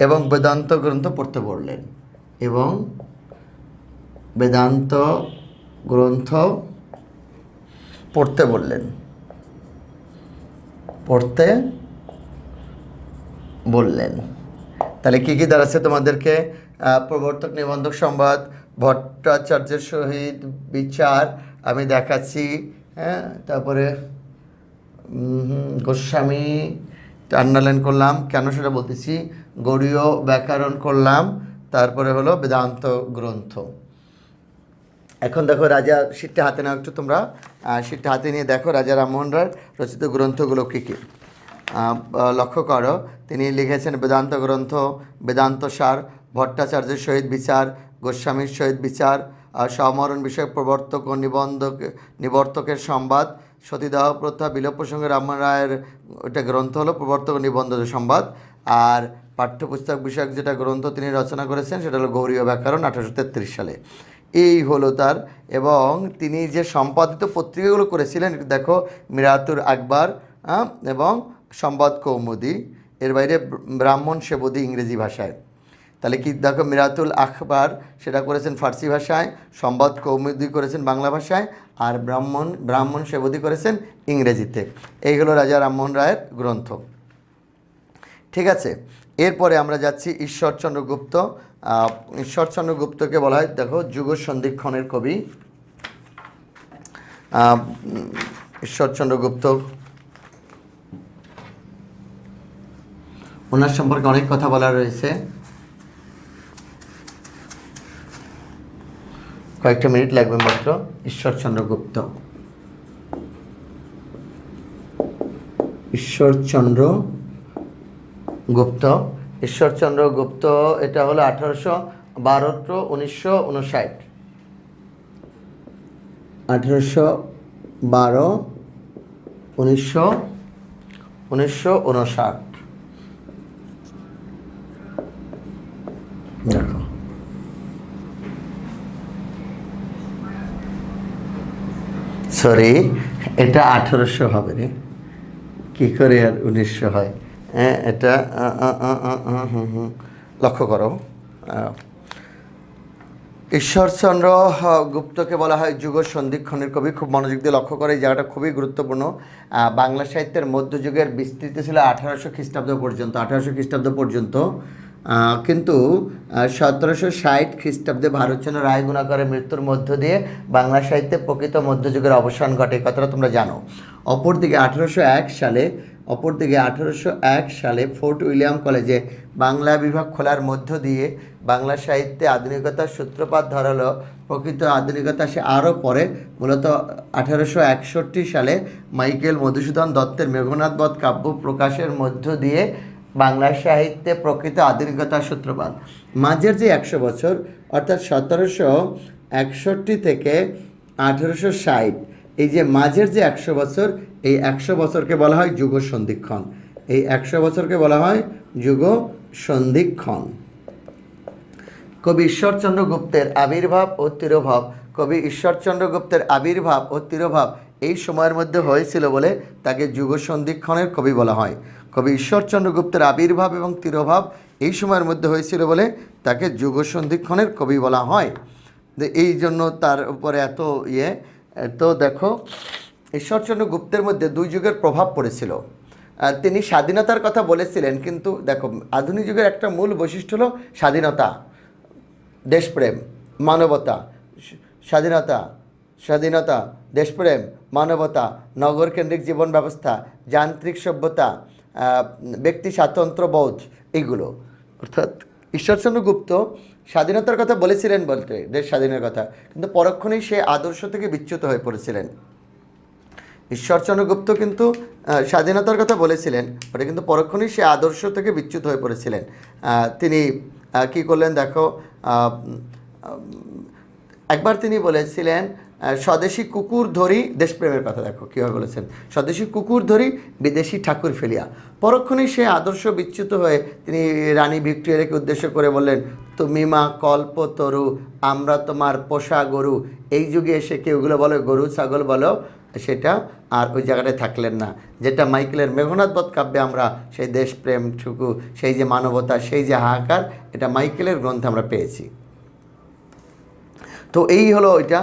এবং বেদান্ত গ্রন্থ পড়তে বললেন। তাহলে কি দাঁড়াচ্ছে তোমাদেরকে? প্রবর্তক, নিবন্ধক, সংবাদ, ভট্টাচার্যের সহিত বিচার আমি দেখাচ্ছি, হ্যাঁ। তারপরে গোস্বামী আন্ডারলাইন করলাম, কেন সেটা বলতেছি। গৌড়ীয় ব্যাকরণ করলাম, তারপরে হলো বেদান্ত গ্রন্থ। এখন দেখো রাজা শীটটা হাতে নাও, একটু তোমরা শীটটা হাতে নিয়ে দেখো রাজা রামমোহন রায়ের রচিত গ্রন্থগুলো কী কী। লক্ষ্য করো, তিনি লিখেছেন বেদান্ত গ্রন্থ, বেদান্ত সার, ভট্টাচার্যের সহিত বিচার, গোস্বামীর সহিত বিচার, সমরণ বিষয়ক প্রবর্তক ও নিবর্তকের সংবাদ, সতীদাহ প্রথা বিলোপ প্রসঙ্গে রামমোহন রায়ের ওইটা গ্রন্থ হলো প্রবর্তক ও নিবন্ধ সংবাদ। আর পাঠ্যপুস্তক বিষয়ক যেটা গ্রন্থ তিনি রচনা করেছেন সেটা হলো গৌড়ীয় ব্যাকরণ 1833 সালে। এই হলো তার। এবং তিনি যে সম্পাদিত পত্রিকাগুলো করেছিলেন দেখো, মিরাতুল আকবর এবং সংবাদ কৌমুদি, এর বাইরে ব্রাহ্মণ সেবদী ইংরেজি ভাষায়। তাহলে কি দেখো, মিরাতুল আখবার সেটা করেছেন ফার্সি ভাষায়, সংবাদ কৌমুদি করেছেন বাংলা ভাষায়, আর ব্রাহ্মণ সেবদী করেছেন ইংরেজিতে। এই হলো রাজা রামমোহন রায়ের গ্রন্থ। ঠিক আছে, এরপরে আমরা যাচ্ছি ঈশ্বরচন্দ্র গুপ্ত। ঈশ্বরচন্দ্র গুপ্তকে বলা হয় দেখো যুগ সন্ধিক্ষণের কবি। ঈশ্বরচন্দ্র গুপ্ত, ওনার সম্পর্কে অনেক কথা বলা রয়েছে। কয়েকটা মিনিট লাগবে মাত্র। ঈশ্বরচন্দ্র গুপ্ত ঈশ্বরচন্দ্র গুপ্ত এটা হলো 1812-1959। 1812-1959 দেখো। সরি, এটা 1800 হবে রে, কী করে আর 1900 হয়? হ্যাঁ, এটা লক্ষ্য করো। ঈশ্বরচন্দ্র গুপ্তকে বলা হয় যুগ সন্ধিক্ষণের কবি। খুব মনোযোগ দিয়ে লক্ষ্য করে, এই জায়গাটা খুবই গুরুত্বপূর্ণ। বাংলা সাহিত্যের মধ্যযুগের বিস্তৃতি ছিল 1800 খ্রিস্টাব্দ পর্যন্ত। কিন্তু 1760 খ্রিস্টাব্দে ভারতচন্দ্র রায় গুণাকরের মৃত্যুর মধ্য দিয়ে বাংলা সাহিত্যে প্রকৃত মধ্যযুগের অবসান ঘটে, কথাটা তোমরা জানো। অপরদিকে 1801 সালে ফোর্ট উইলিয়াম কলেজে বাংলা বিভাগ খোলার মধ্য দিয়ে বাংলা সাহিত্যে আধুনিকতার সূত্রপাত ধরালো। প্রকৃত আধুনিকতা সে আরও পরে, মূলত 1861 সালে মাইকেল মধুসূদন দত্তের মেঘনাদ বধ কাব্য প্রকাশের মধ্য দিয়ে বাংলা সাহিত্যে প্রকৃত আধুনিকতার সূত্রপাত। মাঝের যে 100 বছর, অর্থাৎ 1761 থেকে 1860, এই যে মাঝের যে 100 বছর, এই 100 বছরকে বলা হয় যুগ সন্ধিক্ষণ। এই 100 বছরকে বলা হয় যুগ সন্ধিক্ষণ। কবি ঈশ্বরচন্দ্র গুপ্তের আবির্ভাব ও তিরোভাব এই সময়ের মধ্যে হয়েছিল বলে তাকে যুগ সন্ধিক্ষণের কবি বলা হয়। কবি ঈশ্বরচন্দ্র গুপ্তের আবির্ভাব এবং তিরোভাব এই সময়ের মধ্যে হয়েছিল বলে তাকে যুগ সন্ধিক্ষণের কবি বলা হয়। এই জন্য তার উপরে এত ইয়ে। তো দেখো, ঈশ্বরচন্দ্র গুপ্তের মধ্যে দুই যুগের প্রভাব পড়েছিল। তিনি স্বাধীনতার কথা বলেছিলেন, কিন্তু দেখো আধুনিক যুগের একটা মূল বৈশিষ্ট্য হলো স্বাধীনতা, দেশপ্রেম, মানবতা। স্বাধীনতা, স্বাধীনতা, দেশপ্রেম, মানবতা, নগরকেন্দ্রিক জীবন ব্যবস্থা, যান্ত্রিক সভ্যতা, ব্যক্তি স্বাতন্ত্র্যবোধ, এইগুলো। অর্থাৎ ঈশ্বরচন্দ্র গুপ্ত স্বাধীনতার কথা বলেছিলেন বলতে, দেশ স্বাধীনের কথা, কিন্তু পরক্ষণেই সে আদর্শ থেকে বিচ্যুত হয়ে পড়েছিলেন। ঈশ্বরচন্দ্র গুপ্ত কিন্তু স্বাধীনতার কথা বলেছিলেন, ওটা কিন্তু পরক্ষণেই সে আদর্শ থেকে বিচ্যুত হয়ে পড়েছিলেন। তিনি কী করলেন দেখো, একবার তিনি বলেছিলেন স্বদেশী কুকুর ধরি, দেশপ্রেমের কথা দেখো কীভাবে বলেছেন, স্বদেশী কুকুর ধরি বিদেশি ঠাকুর ফেলিয়া। পরক্ষণেই সে আদর্শ বিচ্যুত হয়ে তিনি রানী ভিক্টোরিয়াকে উদ্দেশ্য করে বললেন, তুমি মা কল্পতরু, আমরা তোমার পোষা গরু। এই যুগে এসে কেউগুলো বলো গরু ছাগল বলো, সেটা আর ওই জায়গাটায় থাকলেন না, যেটা মাইকেলের মেঘনাদ বধ কাব্যে আমরা সেই দেশপ্রেমটুকু, সেই যে মানবতা, সেই যে হাহাকার, এটা মাইকেলের গ্রন্থে আমরা পেয়েছি। তো এই হলো ওইটা।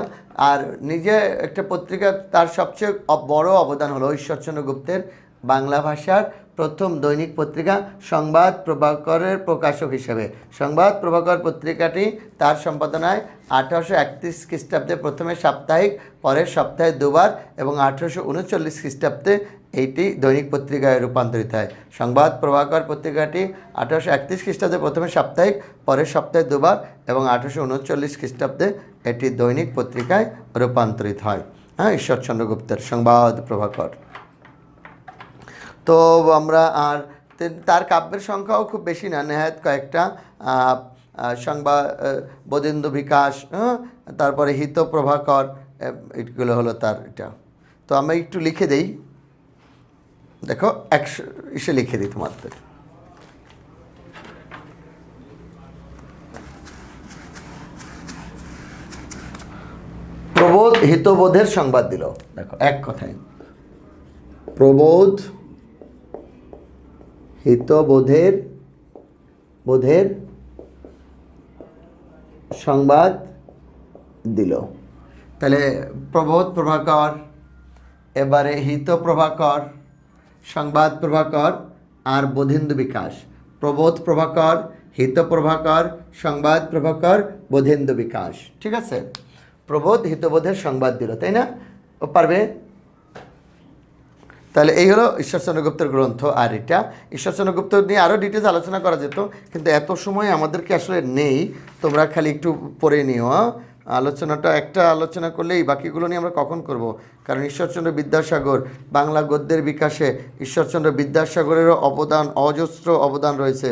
আর নিজে একটা পত্রিকা, তার সবচেয়ে বড় অবদান হলো ঈশ্বরচন্দ্র গুপ্তের বাংলা ভাষার প্রথম দৈনিক পত্রিকা সংবাদ প্রভাকরের প্রকাশক হিসেবে। সংবাদ প্রভাকর পত্রিকাটি তার সম্পাদনায় 1831 খ্রিস্টাব্দে প্রথমে সাপ্তাহিক, পরের সপ্তাহে দুবার, এবং 1839 খ্রিস্টাব্দে এইটি দৈনিক পত্রিকায় রূপান্তরিত হয়। সংবাদ প্রভাকর পত্রিকাটি 1831 খ্রিস্টাব্দে প্রথমে সাপ্তাহিক, পরের সপ্তাহে দুবার, এবং 1839 খ্রিস্টাব্দে এটি দৈনিক পত্রিকায় রূপান্তরিত হয়। হ্যাঁ, ঈশ্বরচন্দ্র গুপ্তের সংবাদ প্রভাকর। তো আমরা আর তার কাব্যের সংখ্যাও খুব বেশি না, নেহাত কয়েকটা। সংবাদ, বোধেন্দু বিকাশ, তারপরে হিত প্রভাকর, এগুলো হলো তার এটা। তো আমরা একটু লিখে দেই, দেখো 100 ইসে লিখে দিই তোমাদের। প্রবোধ হিতবোধের সংবাদ দিল, দেখো এক কথায়, প্রবোধ হিতবোধের সংবাদ দিল। তাহলে প্রবোধ প্রভাকর, এবারে হিত প্রভাকর, সংবাদ প্রভাকর, আর বোধেন্দু বিকাশ। প্রবোধ প্রভাকর, হিত প্রভাকর, সংবাদ প্রভাকর, বোধেন্দু বিকাশ। ঠিক আছে, প্রবোধ হিতবোধের সংবাদ দিল, তাই না? ও পারবে? তাহলে এই হলো ঈশ্বরচন্দ্র গুপ্তের গ্রন্থ। আর এটা ঈশ্বরচন্দ্র গুপ্ত নিয়ে আরও ডিটেলস আলোচনা করা যেত, কিন্তু এত সময় আমাদেরকে আসলে নেই। তোমরা খালি একটু পড়ে নিও। আলোচনাটা একটা আলোচনা করলেই বাকিগুলো নিয়ে আমরা কখন করব? কারণ ঈশ্বরচন্দ্র বিদ্যাসাগর, বাংলা গদ্যের বিকাশে ঈশ্বরচন্দ্র বিদ্যাসাগরেরও অবদান, অজস্র অবদান রয়েছে।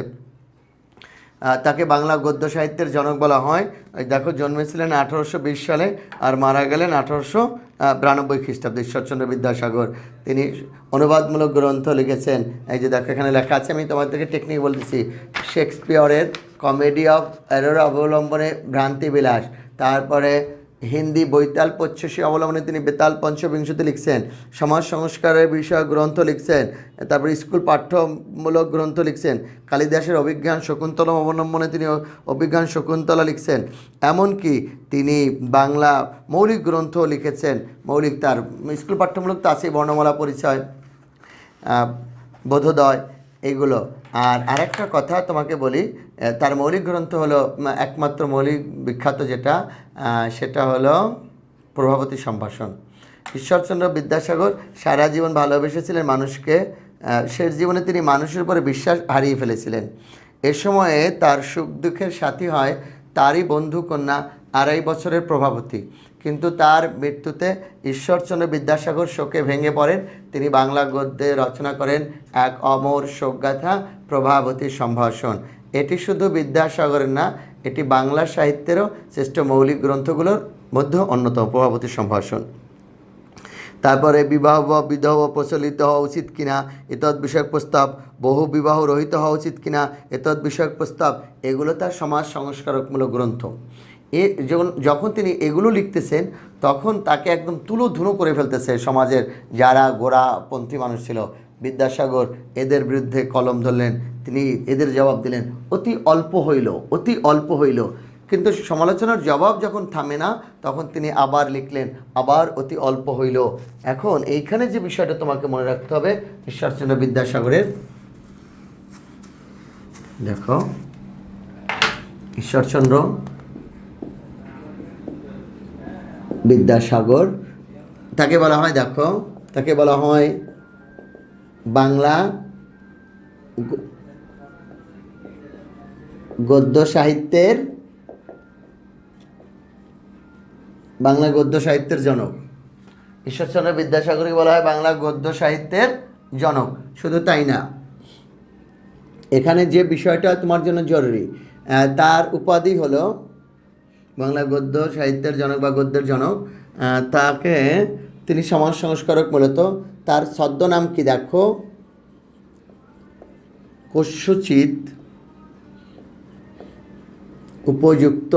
তাকে বাংলা গদ্য সাহিত্যের জনক বলা হয়। দেখো, জন্মেছিলেন 1820 সালে আর মারা গেলেন 1892 খ্রিস্টাব্দে ঈশ্বরচন্দ্র বিদ্যাসাগর। তিনি অনুবাদমূলক গ্রন্থ লিখেছেন। এই যে দেখো এখানে লেখা আছে, আমি তোমাদেরকে টেকনিক বলতেছি। শেক্সপিয়রের কমেডি অফ এরর অবলম্বনে ভ্রান্তি বিলাস, তারপরে হিন্দি বৈতাল পঞ্চশী অবলম্বনে তিনি বেতাল পঞ্চবিংশতি লিখছেন। সমাজ সংস্কারের বিষয়ক গ্রন্থ লিখছেন। তারপরে স্কুল পাঠ্যমূলক গ্রন্থ লিখছেন। কালিদাসের অভিজ্ঞান শকুন্তলম অবলম্বনে তিনি অভিজ্ঞান শকুন্তলা লিখছেন। এমনকি তিনি বাংলা মৌলিক গ্রন্থ লিখেছেন। মৌলিক তার স্কুল পাঠ্যমূলক তো আছেই, বর্ণমালা পরিচয়, বোধোদয়, এগুলো। আর আরেকটা কথা তোমাকে বলি, তার মৌলিক গ্রন্থ হলো, একমাত্র মৌলিক বিখ্যাত যেটা, সেটা হলো প্রভাবতী সম্ভাষণ। ঈশ্বরচন্দ্র বিদ্যাসাগর সারা জীবন ভালোবেসেছিলেন মানুষকে। শেষ জীবনে তিনি মানুষের উপরে বিশ্বাস হারিয়ে ফেলেছিলেন। এ সময়ে তার সুখ দুঃখের সাথী হয় তারই বন্ধু কন্যা 2.5 বছরের প্রভাবতী। কিন্তু তার মৃত্যুতে ঈশ্বরচন্দ্র বিদ্যাসাগর শোকে ভেঙে পড়েন। তিনি বাংলা গদ্যে রচনা করেন এক অমর শোকগাথা, প্রভাবতী সম্ভাষণ। এটি শুধু বিদ্যাসাগরের না, এটি বাংলা সাহিত্যেরও শ্রেষ্ঠ মৌলিক গ্রন্থগুলোর মধ্যে অন্যতম, প্রভাবতী সম্ভাষণ। তারপরে বিবাহ বা বিধব প্রচলিত হওয়া উচিত কিনা এতদ বিষয়ক প্রস্তাব, বহু বিবাহ রহিত হওয়া উচিত কিনা এতদ বিষয়ক প্রস্তাব, এগুলো তার সমাজ সংস্কারকমূলক গ্রন্থ। যখন তিনি এগুলো লিখতেছেন, তখন তাকে একদম তুলোধুনো করে ফেলতেছে সমাজের যারা গোড়াপন্থী মানুষ ছিল। বিদ্যাসাগর এদের বিরুদ্ধে কলম ধরলেন, তিনি এদের জবাব দিলেন। অতি অল্প হইল কিন্তু সমালোচনার জবাব যখন থামে না তখন তিনি আবার লিখলেন, আবার অতি অল্প হইল। এখন এইখানে যে বিষয়টা তোমাকে মনে রাখতে হবে, ঈশ্বরচন্দ্র বিদ্যাসাগরের, দেখো ঈশ্বরচন্দ্র বিদ্যাসাগর, তাকে বলা হয়, দেখো তাকে বলা হয় বাংলা গদ্য সাহিত্যের জনক। ঈশ্বরচন্দ্র বিদ্যাসাগরকে বলা হয় বাংলা গদ্য সাহিত্যের জনক। শুধু তাই না, এখানে যে বিষয়টা তোমার জন্য জরুরি, তার উপাধি হলো বাংলা গদ্য সাহিত্যের জনক বা গদ্যের জনক। তাকে তিনি সমাজ সংস্কারক মূলত। তার ছদ্মনাম কি দেখো, কস্যচিৎ উপযুক্ত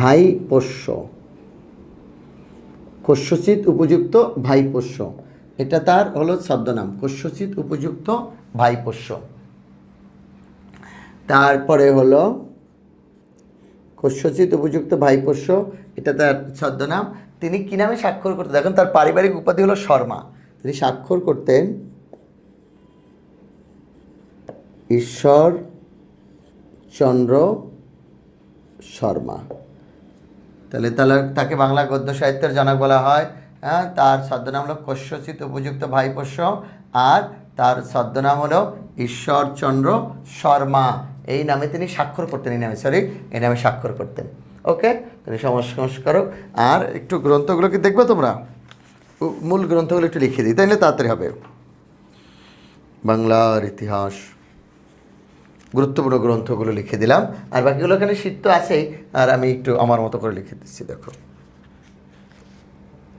ভাইপোষ্য। কস্যচিৎ উপযুক্ত ভাইপোষ্য, এটা তার হলো ছদ্মনাম, কস্যচিৎ উপযুক্ত ভাইপোষ্য। তারপরে হলো কস্যচিৎ উপযুক্ত ভাইপোষ্য, এটা তার ছদ্মনাম। তিনি কি নামে স্বাক্ষর করতেন? দেখুন, তার পারিবারিক উপাধি হলো শর্মা। তিনি স্বাক্ষর করতেন ঈশ্বরচন্দ্র শর্মা। তাহলে তাকে বাংলা গদ্য সাহিত্যের জনক বলা হয়। তার ছদ্মনাম হলো কস্যচিৎ উপযুক্ত ভাইপোষ্য, আর তার ছদ্মনাম হলো ঈশ্বরচন্দ্র শর্মা। এই নামে তিনি স্বাক্ষর করতেন, এই নামে স্বাক্ষর করতেন। ওকে, তিনি সমাজ সংস্কারক। আর একটু গ্রন্থগুলো কি দেখবে তোমরা? মূল গ্রন্থগুলো একটু লিখে দিই, তাইলে তাড়াতাড়ি হবে। বাংলার ইতিহাস, গুরুত্বপূর্ণ গ্রন্থগুলো লিখে দিলাম, আর বাকিগুলো এখানে শীত তো আছেই, আর আমি একটু আমার মতো করে লিখে দিচ্ছি। দেখো,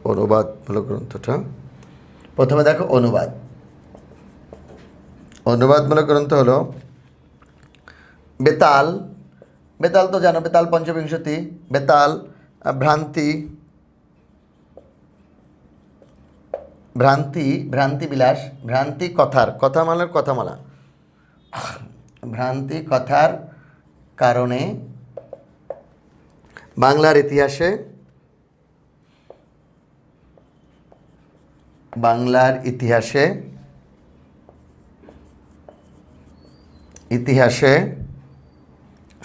অনুবাদমূলক গ্রন্থটা প্রথমে দেখো। অনুবাদমূলক গ্রন্থ হলো বেতাল। বেতাল তো জানো, বেতাল পঞ্চবিংশতি, বেতাল, ভ্রান্তি বিলাস, ভ্রান্তি কথার, কথামালা, ভ্রান্তি কথার কারণে বাংলার ইতিহাসে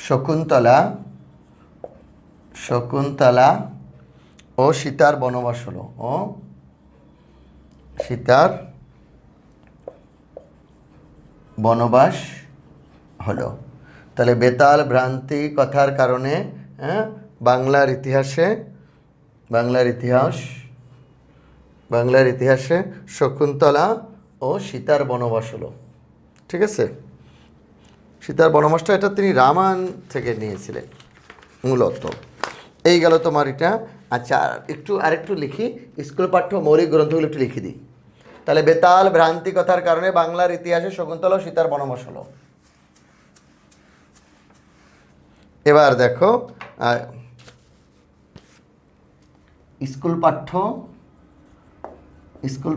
শকুন্তলা ও সীতার বনবাস হলো। তাহলে বেতাল ভ্রান্তি কথার কারণে বাংলার ইতিহাসে শকুন্তলা ও সীতার বনবাস হলো। ঠিক আছে, সীতার বনবাসটা এটা তিনি রামায়ণ থেকে নিয়েছিলেন মূলত। এই গেল তোমার এটা। আচ্ছা, আরেকটু লিখি, স্কুল পাঠ্য মৌলিক গ্রন্থগুলো একটু লিখে দিই। তাহলে বেতাল ভ্রান্তি কথার কারণে বাংলার ইতিহাসে শকুন্তলা ও সীতার বনবাস হলো। এবার দেখো, স্কুল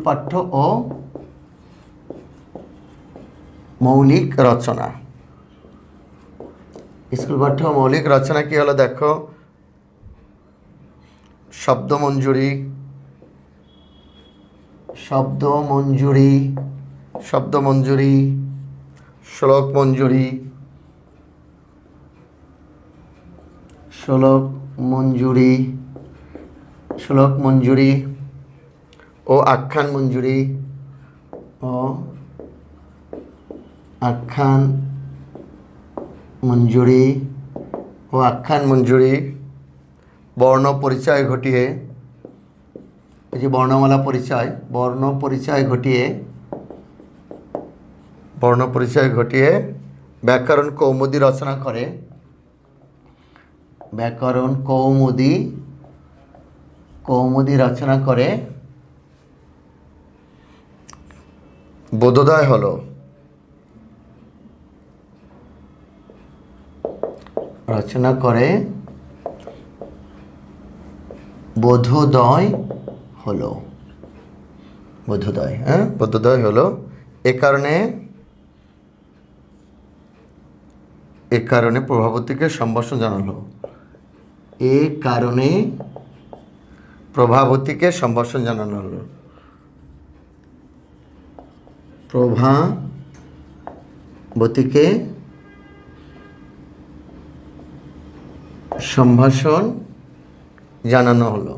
পাঠ্য ও মৌলিক রচনা। স্কুল পাঠ্য মৌলিক রচনা কি হলো দেখো, শব্দমঞ্জুরি, শ্লোক মঞ্জুরি ও আখ্যান মঞ্জুরি, বর্ণ পরিচয় ঘটিয়ে, এই যে বর্ণ পরিচয় ঘটিয়ে ব্যাকরণ কৌমুদী রচনা করে। বোধোদয় হলো। বোধোদয় হলো এ কারণে প্রভাবতীকে সম্ভাষণ জানানো হলো। এ কারণে প্রভাবতীকে সম্ভাষণ জানানো হলো। প্রভাবতীকে সম্ভাষণ জানানো হলো।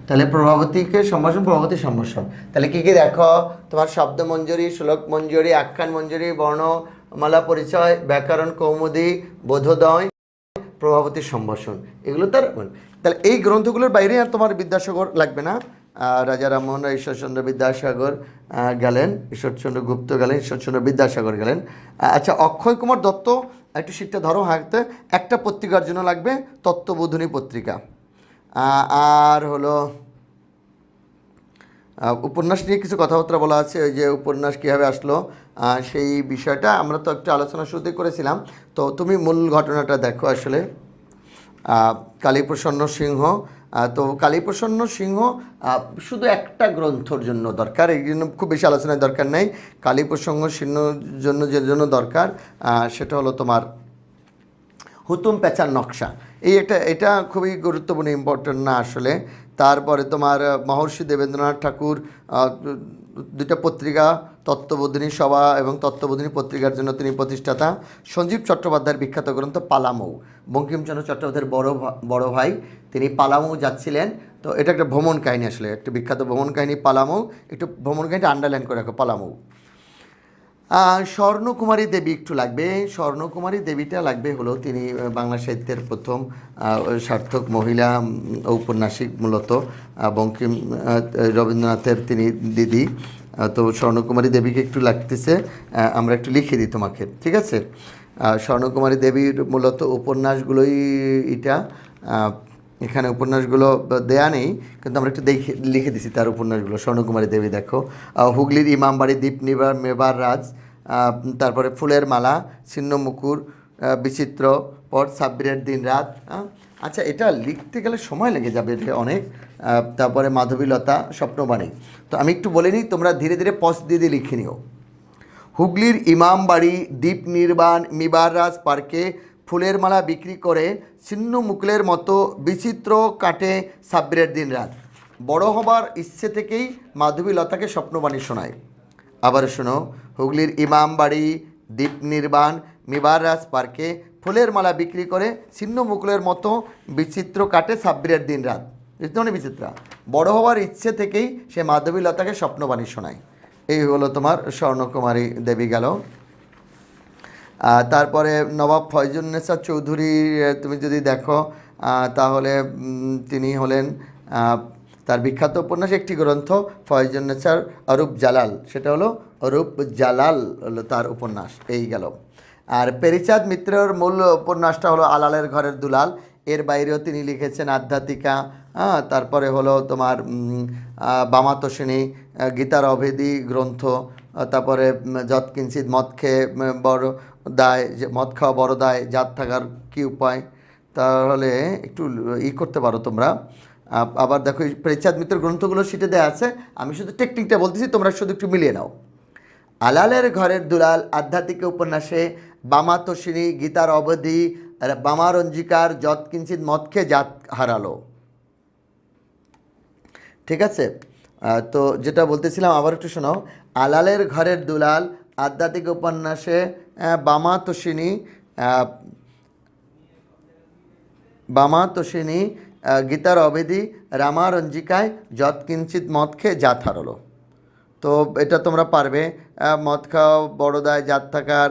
তাহলে প্রভাবতীকে সম্ভাষণ, প্রভাবতী সম্ভাষণ। তাহলে কি কি দেখো, তোমার শব্দ মঞ্জুরি, শ্লোক মঞ্জুরি, আখ্যান মঞ্জুরি, বর্ণমালা পরিচয়, ব্যাকরণ কৌমুদী, বোধোদয়, প্রভাবতী সম্ভাষণ, এগুলো তাহলে এই গ্রন্থগুলোর বাইরে আর তোমার বিদ্যাসাগর লাগবে না। রাজা রামমোহন রায়, ঈশ্বরচন্দ্র বিদ্যাসাগর গেলেন, ঈশ্বরচন্দ্র গুপ্ত গেলেন, ঈশ্বরচন্দ্র বিদ্যাসাগর গেলেন। আচ্ছা, অক্ষয় কুমার দত্ত, একটু শীতটা ধরো হাঁকতে, একটা পত্রিকার জন্য লাগবে তত্ত্ববোধিনী পত্রিকা। আর হলো উপন্যাস নিয়ে কিছু কথাবার্তা বলা আছে, ওই যে উপন্যাস কীভাবে আসলো সেই বিষয়টা আমরা তো একটু আলোচনা শুরুতে করেছিলাম। তো তুমি মূল ঘটনাটা দেখো। আসলে কালীপ্রসন্ন সিংহ, তো কালীপ্রসন্ন সিংহ শুধু একটা গ্রন্থর জন্য দরকার, এই জন্য খুব বেশি আলোচনার দরকার নেই। কালীপ্রসন্ন সিংহর জন্য যে জন্য দরকার সেটা হলো তোমার হুতুম প্যাঁচার নকশা। এটা খুবই গুরুত্বপূর্ণ, ইম্পর্টেন্ট না আসলে। তারপরে তোমার মহর্ষি দেবেন্দ্রনাথ ঠাকুর দুটা পত্রিকা, তত্ত্ববোধিনী সভা এবং তত্ত্ববোধিনী পত্রিকার জন্য তিনি প্রতিষ্ঠাতা। সঞ্জীব চট্টোপাধ্যায়ের বিখ্যাত গ্রন্থ পালামৌ, বঙ্কিমচন্দ্র চট্টোপাধ্যায়ের বড় ভাই, তিনি পালামৌ যাচ্ছিলেন। তো এটা একটা ভ্রমণ কাহিনী, আসলে একটা বিখ্যাত ভ্রমণ কাহিনী পালামৌ। একটু ভ্রমণ কাহিনীটা আন্ডারলাইন করে রাখো, পালামৌ। স্বর্ণকুমারী দেবী একটু লাগবে। স্বর্ণকুমারী দেবীটা লাগবে হলো তিনি বাংলা সাহিত্যের প্রথম সার্থক মহিলা ঔপন্যাসিক, মূলত বঙ্কিম রবীন্দ্রনাথের তিনি দিদি। তো স্বর্ণকুমারী দেবীকে একটু লাগতেছে, আমরা একটু লিখে দিই তোমাকে, ঠিক আছে? স্বর্ণকুমারী দেবীর মূলত উপন্যাসগুলোই এটা, এখানে উপন্যাসগুলো দেয়া নেই, কিন্তু আমরা একটু লিখে দিছি তার উপন্যাসগুলো। স্বর্ণকুমারী দেবী দেখো, হুগলির ইমামবাড়ি, দ্বীপ মেবার রাজ, তারপরে ফুলের মালা, ছিন্ন মুকুর, বিচিত্র পট, সাব্বিরের দিন রাত। আচ্ছা, এটা লিখতে গেলে সময় লেগে যাবে অনেক। তারপরে মাধবীলতা, স্বপ্নবাণী। তো আমি একটু বলে নিই, তোমরা ধীরে ধীরে পজ দিয়ে দিয়ে লিখে নিও। হুগলির ইমামবাড়ি, দ্বীপ মেবার রাজ পার্কে ফুলের মালা বিক্রি করে ছিন্ন মুকুলের মতো বিচিত্র কাটে সাব্বিরের দিন রাত। বড় হবার ইচ্ছে থেকেই মাধবীলতাকে স্বপ্নবাণী শোনায়। আবার শোনো, হুগলির ইমামবাড়ি, দ্বীপ মেবার রাজ পার্কে ফুলের মালা বিক্রি করে ছিন্ন মুকুলের মতো বিচিত্র কাটে সাব্বিরের দিন রাত। মানে বিচিত্রা, বড় হওয়ার ইচ্ছে থেকেই সে মাধবীলতাকে স্বপ্নবাণী শোনায়। এই হলো তোমার স্বর্ণকুমারী দেবী গেল। তারপরে নবাব ফয়জুন্নেসা চৌধুরী তুমি যদি দেখো তাহলে তিনি হলেন, তার বিখ্যাত উপন্যাস একটি গ্রন্থ ফয়জুন্নেসার অরূপ জালাল, সেটা হলো অরূপ জালাল হলো তার উপন্যাস। এই গেল। আর পেরিচাঁদ মিত্রের মূল উপন্যাসটা হলো আলালের ঘরের দুলাল। এর বাইরেও তিনি লিখেছেন আধ্যাত্মিকা, তারপরে হলো তোমার বামাতোষিণী, গীতার অভেদী গ্রন্থ, তারপরে যৎকিঞ্চিৎ মদ খেয়ে বড় দায়, যে মদ খাওয়া বড় দায়, জাত থাকার কী উপায়। তাহলে একটু করতে পারো তোমরা। আবার দেখো, পেরিচাঁদ মিত্রের গ্রন্থগুলো সেটা দেওয়া আছে, আমি শুধু টেকনিকটা বলতেছি, তোমরা শুধু একটু মিলিয়ে নাও। আলালের ঘরের দুলাল আধ্যাত্মিক উপন্যাসে বামাতোষিণী, গীতার অবধি, বামারঞ্জিকার যৎকিঞ্চিৎ মদ খেয়ে জাত হারালো। ঠিক আছে? তো যেটা বলতেছিলাম আবার একটু শোনাও। আলালের ঘরের দুলাল আধ্যাত্মিক উপন্যাসে বামাতোষিণী, গীতার অবেদী, রামারঞ্জিকায় যৎকিঞ্চিৎ মদ খেয়ে জাত হারালো। তো এটা তোমরা পারবে। মদ খাওয়া বড় দায়, জাত থাকার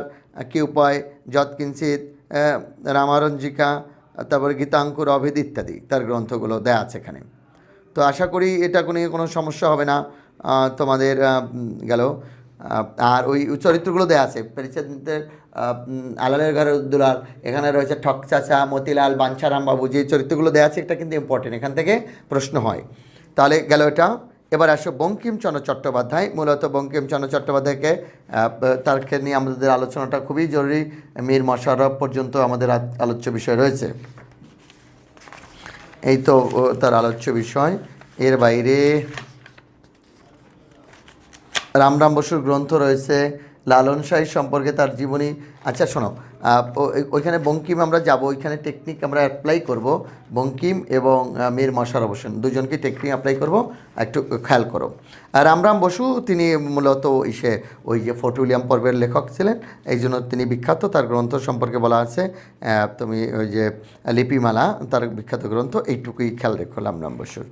কী উপায়, যৎকিঞ্চিৎ, রামারঞ্জিকা, তারপরে গীতাঙ্কুর অভেদ ইত্যাদি তার গ্রন্থগুলো দেয়া আছে এখানে। তো আশা করি এটা কোনো সমস্যা হবে না তোমাদের গেল। আর ওই চরিত্রগুলো দেওয়া আছে পেরিচাঁদ মিত্রের আলালের ঘরের দুলাল, এখানে রয়েছে ঠক চাচা, মতিলাল, বাঞ্ছারাম বাবু, যে চরিত্রগুলো দেওয়া আছে এটা কিন্তু ইম্পর্টেন্ট, এখান থেকে প্রশ্ন হয়। তাহলে গেল এটা। এবার আসো বঙ্কিমচন্দ্র চট্টোপাধ্যায়। মূলত বঙ্কিমচন্দ্র চট্টোপাধ্যায়কে তাকে নিয়ে আমাদের আলোচনাটা খুবই জরুরি, মীর মশাররফ পর্যন্ত আমাদের আলোচ্য বিষয় রয়েছে। এই তো তার আলোচ্য বিষয়। এর বাইরে রামরাম বসুর গ্রন্থ রয়েছে, লালন শাহী সম্পর্কে তার জীবনী। আচ্ছা শোনো, ওইখানে বঙ্কিম আমরা যাব, ওইখানে টেকনিক আমরা অ্যাপ্লাই করব। বঙ্কিম এবং মীর মশাররফ হোসেন দুজনকে টেকনিক অ্যাপ্লাই করব, একটু খেয়াল করো। আর রামরাম বসু তিনি মূলত ওই যে ফোর্ট উইলিয়াম পর্বের লেখক ছিলেন, এই জন্য তিনি বিখ্যাত। তার গ্রন্থ সম্পর্কে বলা আছে তুমি ওই যে লিপিমালা, তার বিখ্যাত গ্রন্থ, এইটুকুই খেয়াল রেখো রামরাম বসুর।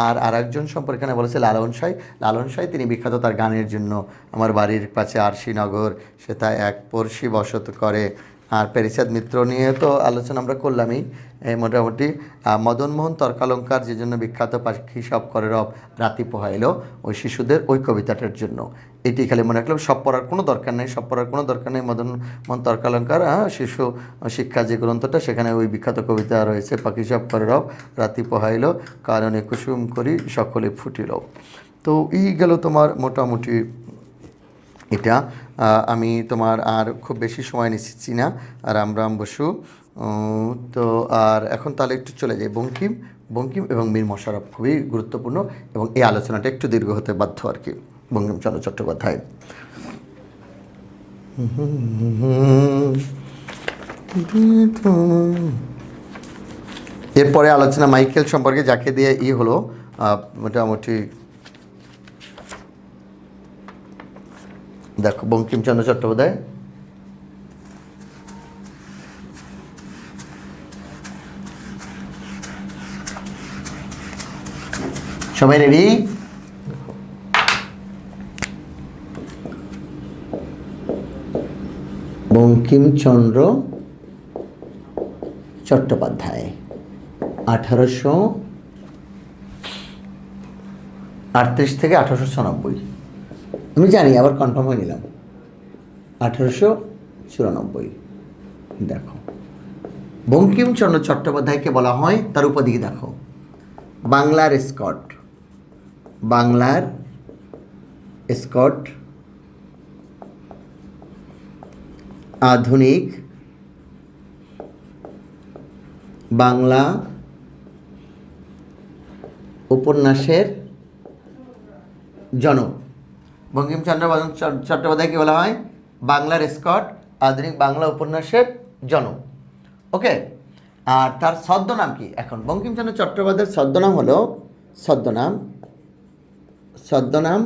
আর আরেকজন সম্পর্কে এখানে বলেছে লালন শাহী। লালন শাহী তিনি বিখ্যাত তার গানের জন্য। আমার বাড়ির কাছে আরশিনগর, সে তা এক পড়শি বসত করে। আর প্যারিচাঁদ মিত্র নিয়ে তো আলোচনা আমরা করলামই মোটামুটি। মদনমোহন তর্কালঙ্কার যে জন্য বিখ্যাত, পাখি সব করে রব রাতি পোহাইল, ওই শিশুদের ওই কবিতাটার জন্য। এটি খালি মনে রাখলাম, সব পড়ার কোনো দরকার নেই, সব পড়ার কোনো দরকার নেই। মদনমোহন তর্কালঙ্কার শিশু শিক্ষা যে গ্রন্থটা, সেখানে ওই বিখ্যাত কবিতা রয়েছে, পাখি সব করে রব রাতি পোহাইল, কারণে কুসুম করি সকলে ফুটিল। তো এই গেল তোমার মোটামুটি এটা। আমি তোমার আর খুব বেশি সময় নিচ্ছি না। আর রামরাম বসু তো, আর এখন তাহলে একটু চলে যাই বঙ্কিম এবং মীর মশাররফ, খুবই গুরুত্বপূর্ণ এবং এই আলোচনাটা একটু দীর্ঘ হতে বাধ্য আর কি। বঙ্কিমচন্দ্র চট্টোপাধ্যায়, এরপরে আলোচনা মাইকেল সম্পর্কে, যাকে দিয়ে হলো মোটামুটি। দেখো বঙ্কিমচন্দ্র চট্টোপাধ্যায়, সবাই রেডি? বঙ্কিমচন্দ্র চট্টোপাধ্যায় 1838 থেকে 1896, আমি জানি, আবার কনফার্ম হয়ে নিলাম, 1894। দেখো বঙ্কিমচন্দ্র চট্টোপাধ্যায়কে বলা হয়, তার উপাধি দেখো, বাংলার স্কট, বাংলার স্কট, আধুনিক বাংলা উপন্যাসের জনক। বঙ্কিমচন্দ্র চট্টোপাধ্যায়কে বলা হয় বাংলার স্কট, আধুনিক বাংলা উপন্যাসের জনক। ওকে, আর তার ছদ্মনাম কি? এখন বঙ্কিমচন্দ্র চট্টোপাধ্যায়ের ছদ্মনাম হলো ছদ্মনাম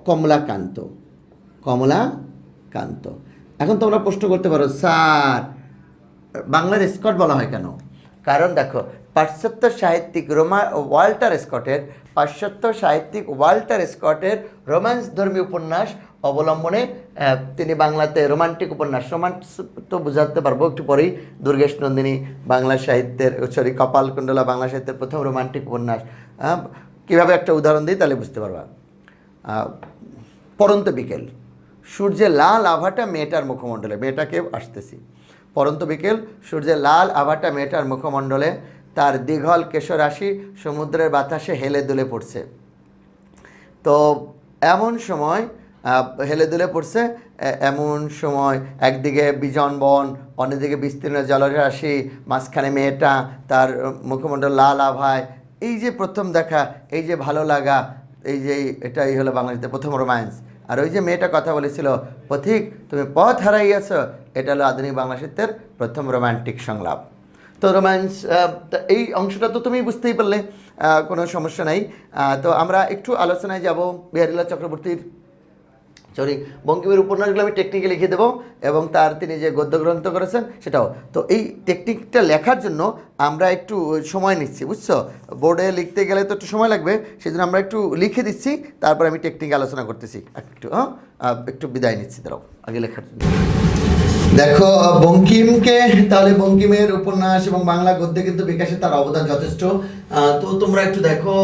কমলাকান্ত। এখন তোমরা প্রশ্ন করতে পারো, স্যার বাংলার স্কট বলা হয় কেন? কারণ দেখো, পাশ্চাত্য সাহিত্যিক ওয়াল্টার স্কটের রোম্যান্স ধর্মী উপন্যাস অবলম্বনে তিনি বাংলাতে রোমান্টিক উপন্যাস, রোমান্স তো বুঝাতে পারবো একটু পরেই, দুর্গেশ নন্দিনী বাংলা সাহিত্যের, কপালকুণ্ডলা বাংলা সাহিত্যের প্রথম রোমান্টিক উপন্যাস। কীভাবে একটা উদাহরণ দিই তাহলে বুঝতে পারবা। পরন্ত বিকেল, সূর্যের লাল আভাটা মেয়েটার মুখমণ্ডলে, মেয়েটাকে আসতেছি, পরন্ত বিকেল, সূর্যের লাল আভাটা মেয়েটার মুখমণ্ডলে, তার দীঘল কেশরাশি সমুদ্রের বাতাসে হেলে দুলে পড়ছে। তো এমন সময় হেলে দুলে পড়ছে, এমন সময় একদিকে বিজন বন, অন্যদিকে বিস্তীর্ণ জলরাশি, মাঝখানে মেয়েটা, তার মুখমণ্ডল লাল আভায়, এই যে প্রথম দেখা, এই যে ভালো লাগা, এই যে এটাই হলো বাংলাদেশের প্রথম রোম্যান্স। আর ওই যে মেয়েটা কথা বলেছিল, পথিক তুমি পথ হারাইয়াছ, এটা হলো আধুনিক বাংলা সাহিত্যের প্রথম রোম্যান্টিক সংলাপ। তো রোম্যান্স, এই অংশটা তো তুমি বুঝতেই পারলে, কোনো সমস্যা নাই। তো আমরা একটু আলোচনায় যাব বিহারীলাল চক্রবর্তীর, বঙ্কিমের উপন্যাসগুলো আমি টেকনিকে লিখে দেবো, এবং তার তিনি যে গদ্য গ্রন্থ করেছেন সেটাও। তো এই টেকনিকটা লেখার জন্য আমরা একটু সময় নিচ্ছি, বুঝছো? বোর্ডে লিখতে গেলে তো একটু সময় লাগবে, সেই জন্য আমরা একটু লিখে দিচ্ছি, তারপর আমি টেকনিক আলোচনা করতেছি। একটু বিদায় নিচ্ছি, দাঁড়াও আগে লেখার জন্য। দেখো বঙ্কিমকে, তাহলে বঙ্কিমের উপন্যাস এবং বাংলা গদ্যে কিন্তু বিকাশে তার অবদান যথেষ্ট। তো তোমরা একটু দেখো,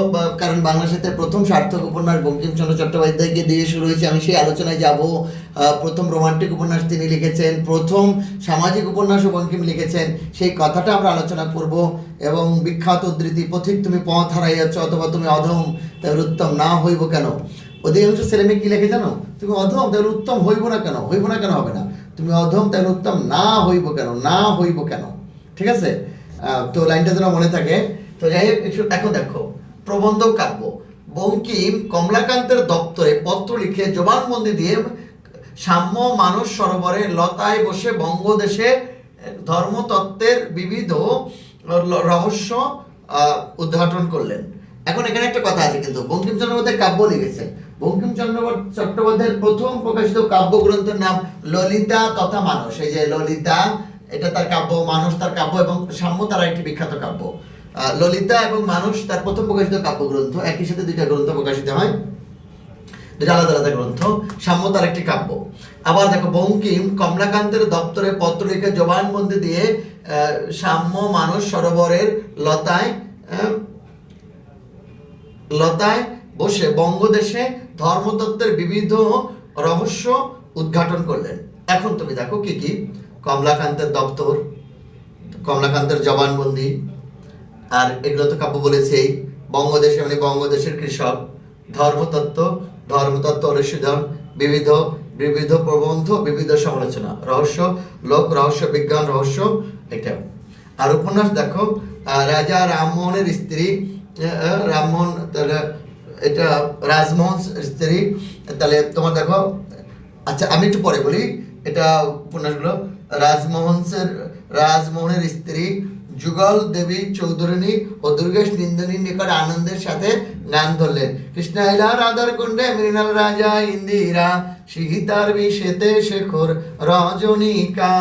কারণ বাংলা সাহিত্যের প্রথম সার্থক উপন্যাস বঙ্কিমচন্দ্র চট্টোপাধ্যায়কে দিয়ে শুরু হয়েছে, আমি সেই আলোচনায় যাব। প্রথম রোমান্টিক উপন্যাস তিনি লিখেছেন, প্রথম সামাজিক উপন্যাসও বঙ্কিম লিখেছেন, সেই কথাটা আমরা আলোচনা করব। এবং বিখ্যাত উদ্ধৃতি, পথিক তুমি পথ হারাইয়াছ, অথবা তুমি অধম তাহলে উত্তম না হইব কেন। অধিকাংশ ছেলেমেয়ে কি লেখে জানো? তুমি অধম তাহলে উত্তম হইব না কেন হবে না, তুমি অধম তাহলে উত্তম না হইব কেন, ঠিক আছে? তো লাইনটা যেন মনে থাকে। তো যাই হোক, এখন দেখো প্রবন্ধ কাব্য। বঙ্কিম কমলাকান্তের দপ্তরে পত্র লিখে জবানবন্দি দিয়ে সাম্য মানস সরোবরে লতায় বসে বঙ্গদেশে ধর্মতত্ত্বের বিবিধ রহস্য উদ্ঘাটন করলেন। এখন এখানে একটা কথা আছে, কিন্তু বঙ্কিমচন্দ্র চট্টোপাধ্যায় কাব্য লিখেছেন। বঙ্কিমচন্দ্র চট্টোপাধ্যায়ের প্রথম প্রকাশিত কাব্যগ্রন্থের নাম ললিতা তথা মানস। এই যে ললিতা, এটা তার কাব্য, মানস তার কাব্য, এবং সাম্য তার একটি বিখ্যাত কাব্য। ললিতা এবং মানস তার প্রথম প্রকাশিত কাব্যগ্রন্থ। একই সাথে দুইটা গ্রন্থ প্রকাশিত হয়, দুইটা আলাদা আলাদা গ্রন্থ। সাম্য তার একটি কাব্য। আবার দেখো, বঙ্কিম কমলাকান্তের দপ্তরে পত্র লিখে জবানবন্দি দিয়ে সাম্য মানস সরোবরের লতায় বসে বঙ্গদেশে ধর্মতত্ত্বের বিবিধ রহস্য উদ্ঘাটন করলেন। এখন তুমি দেখো কি কি: কমলাকান্তের দপ্তর, কমলাকান্তের জবানবন্দি, আর এগুলো তো কাব্য বলেছেই। বঙ্গদেশে মানে বঙ্গদেশের কৃষক, ধর্মতত্ত্ব অনুশীলন, বিবিধ বিবিধ প্রবন্ধ, বিবিধ সমালোচনা, রহস্য, লোক রহস্য, বিজ্ঞান রহস্য, এটা। আর উপন্যাস দেখো, রাজা রামমোহনের স্ত্রী, রামমোহন, এটা রাজমোহন স্ত্রী। তাহলে তোমার দেখো, আচ্ছা আমি একটু পরে বলি এটা উপন্যাসগুলো। রাজমোহনের স্ত্রী যুগল দেবী চৌধুরানী ও দুর্গেশ নিন্দনীর নিকট আনন্দের সাথে গান ধরলেন। কৃষ্ণ আইলা রাধার কুণ্ডে, মৃণাল রাজা ইন্দিরা, সীতার বিষেতে শেখর রজনীকা।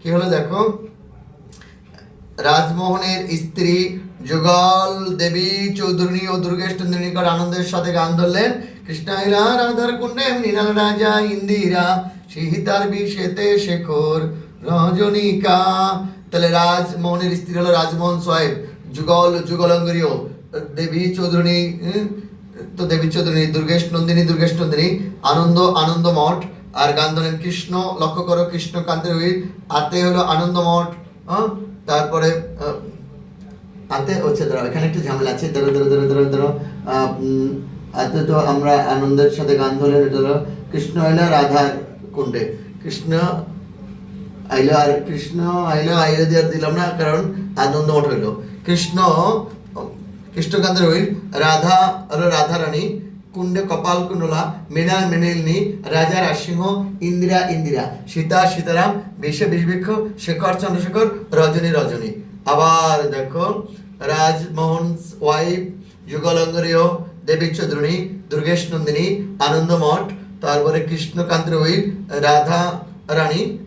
কি হলো দেখো, রাজমোহনের স্ত্রী যুগল দেবী চৌধুরানী ও দুর্গেশ নন্দিনীর নিকট আনন্দের সাথে গান ধরলেন। কৃষ্ণ আইলা রাধার কুণ্ডে, মৃণাল রাজা ইন্দিরা, সীতার বিষেতে শেখর রজনীকা। তাহলে রাজমোহনের স্ত্রী হলো রাজমোহন সোহেব, যুগলঙ্গরীয় দেবী চৌধুরানী, তো দেবী চৌধুরানী, দুর্গেশ নন্দিনী, আনন্দ মঠ। আর গান ধরেন কৃষ্ণ, লক্ষ্য করো, কৃষ্ণকান্তের উইল, আতে হলো আনন্দ মঠ। তারপরে আতে হচ্ছে, ধরো এখানে একটা ঝামেলা আছে, ধরো আতে তো আমরা আনন্দের সাথে গান ধরলেন, এটা হলো কৃষ্ণ আইলা রাধার কুণ্ডে, কৃষ্ণ আইলা দিয়ে দিলাম না, কারণ আনন্দ মঠ হইল। কৃষ্ণকান্তের হইল, রাধা হলো রাধারানী, কুণ্ডে কপাল কুণ্ডলা, মৃণালিনী, রাজা রাজসিংহ, ইন্দিরা, সীতারাম, বিষবৃক্ষ, শেখর চন্দ্রশেখর, রজনী। আবার দেখো, রাজমোহন ওয়াইফ, যুগলঙ্গরীয় দেবী চৌধুরানী, দুর্গেশ নন্দিনী, আনন্দ মঠ। তারপরে কৃষ্ণকান্তের উইল,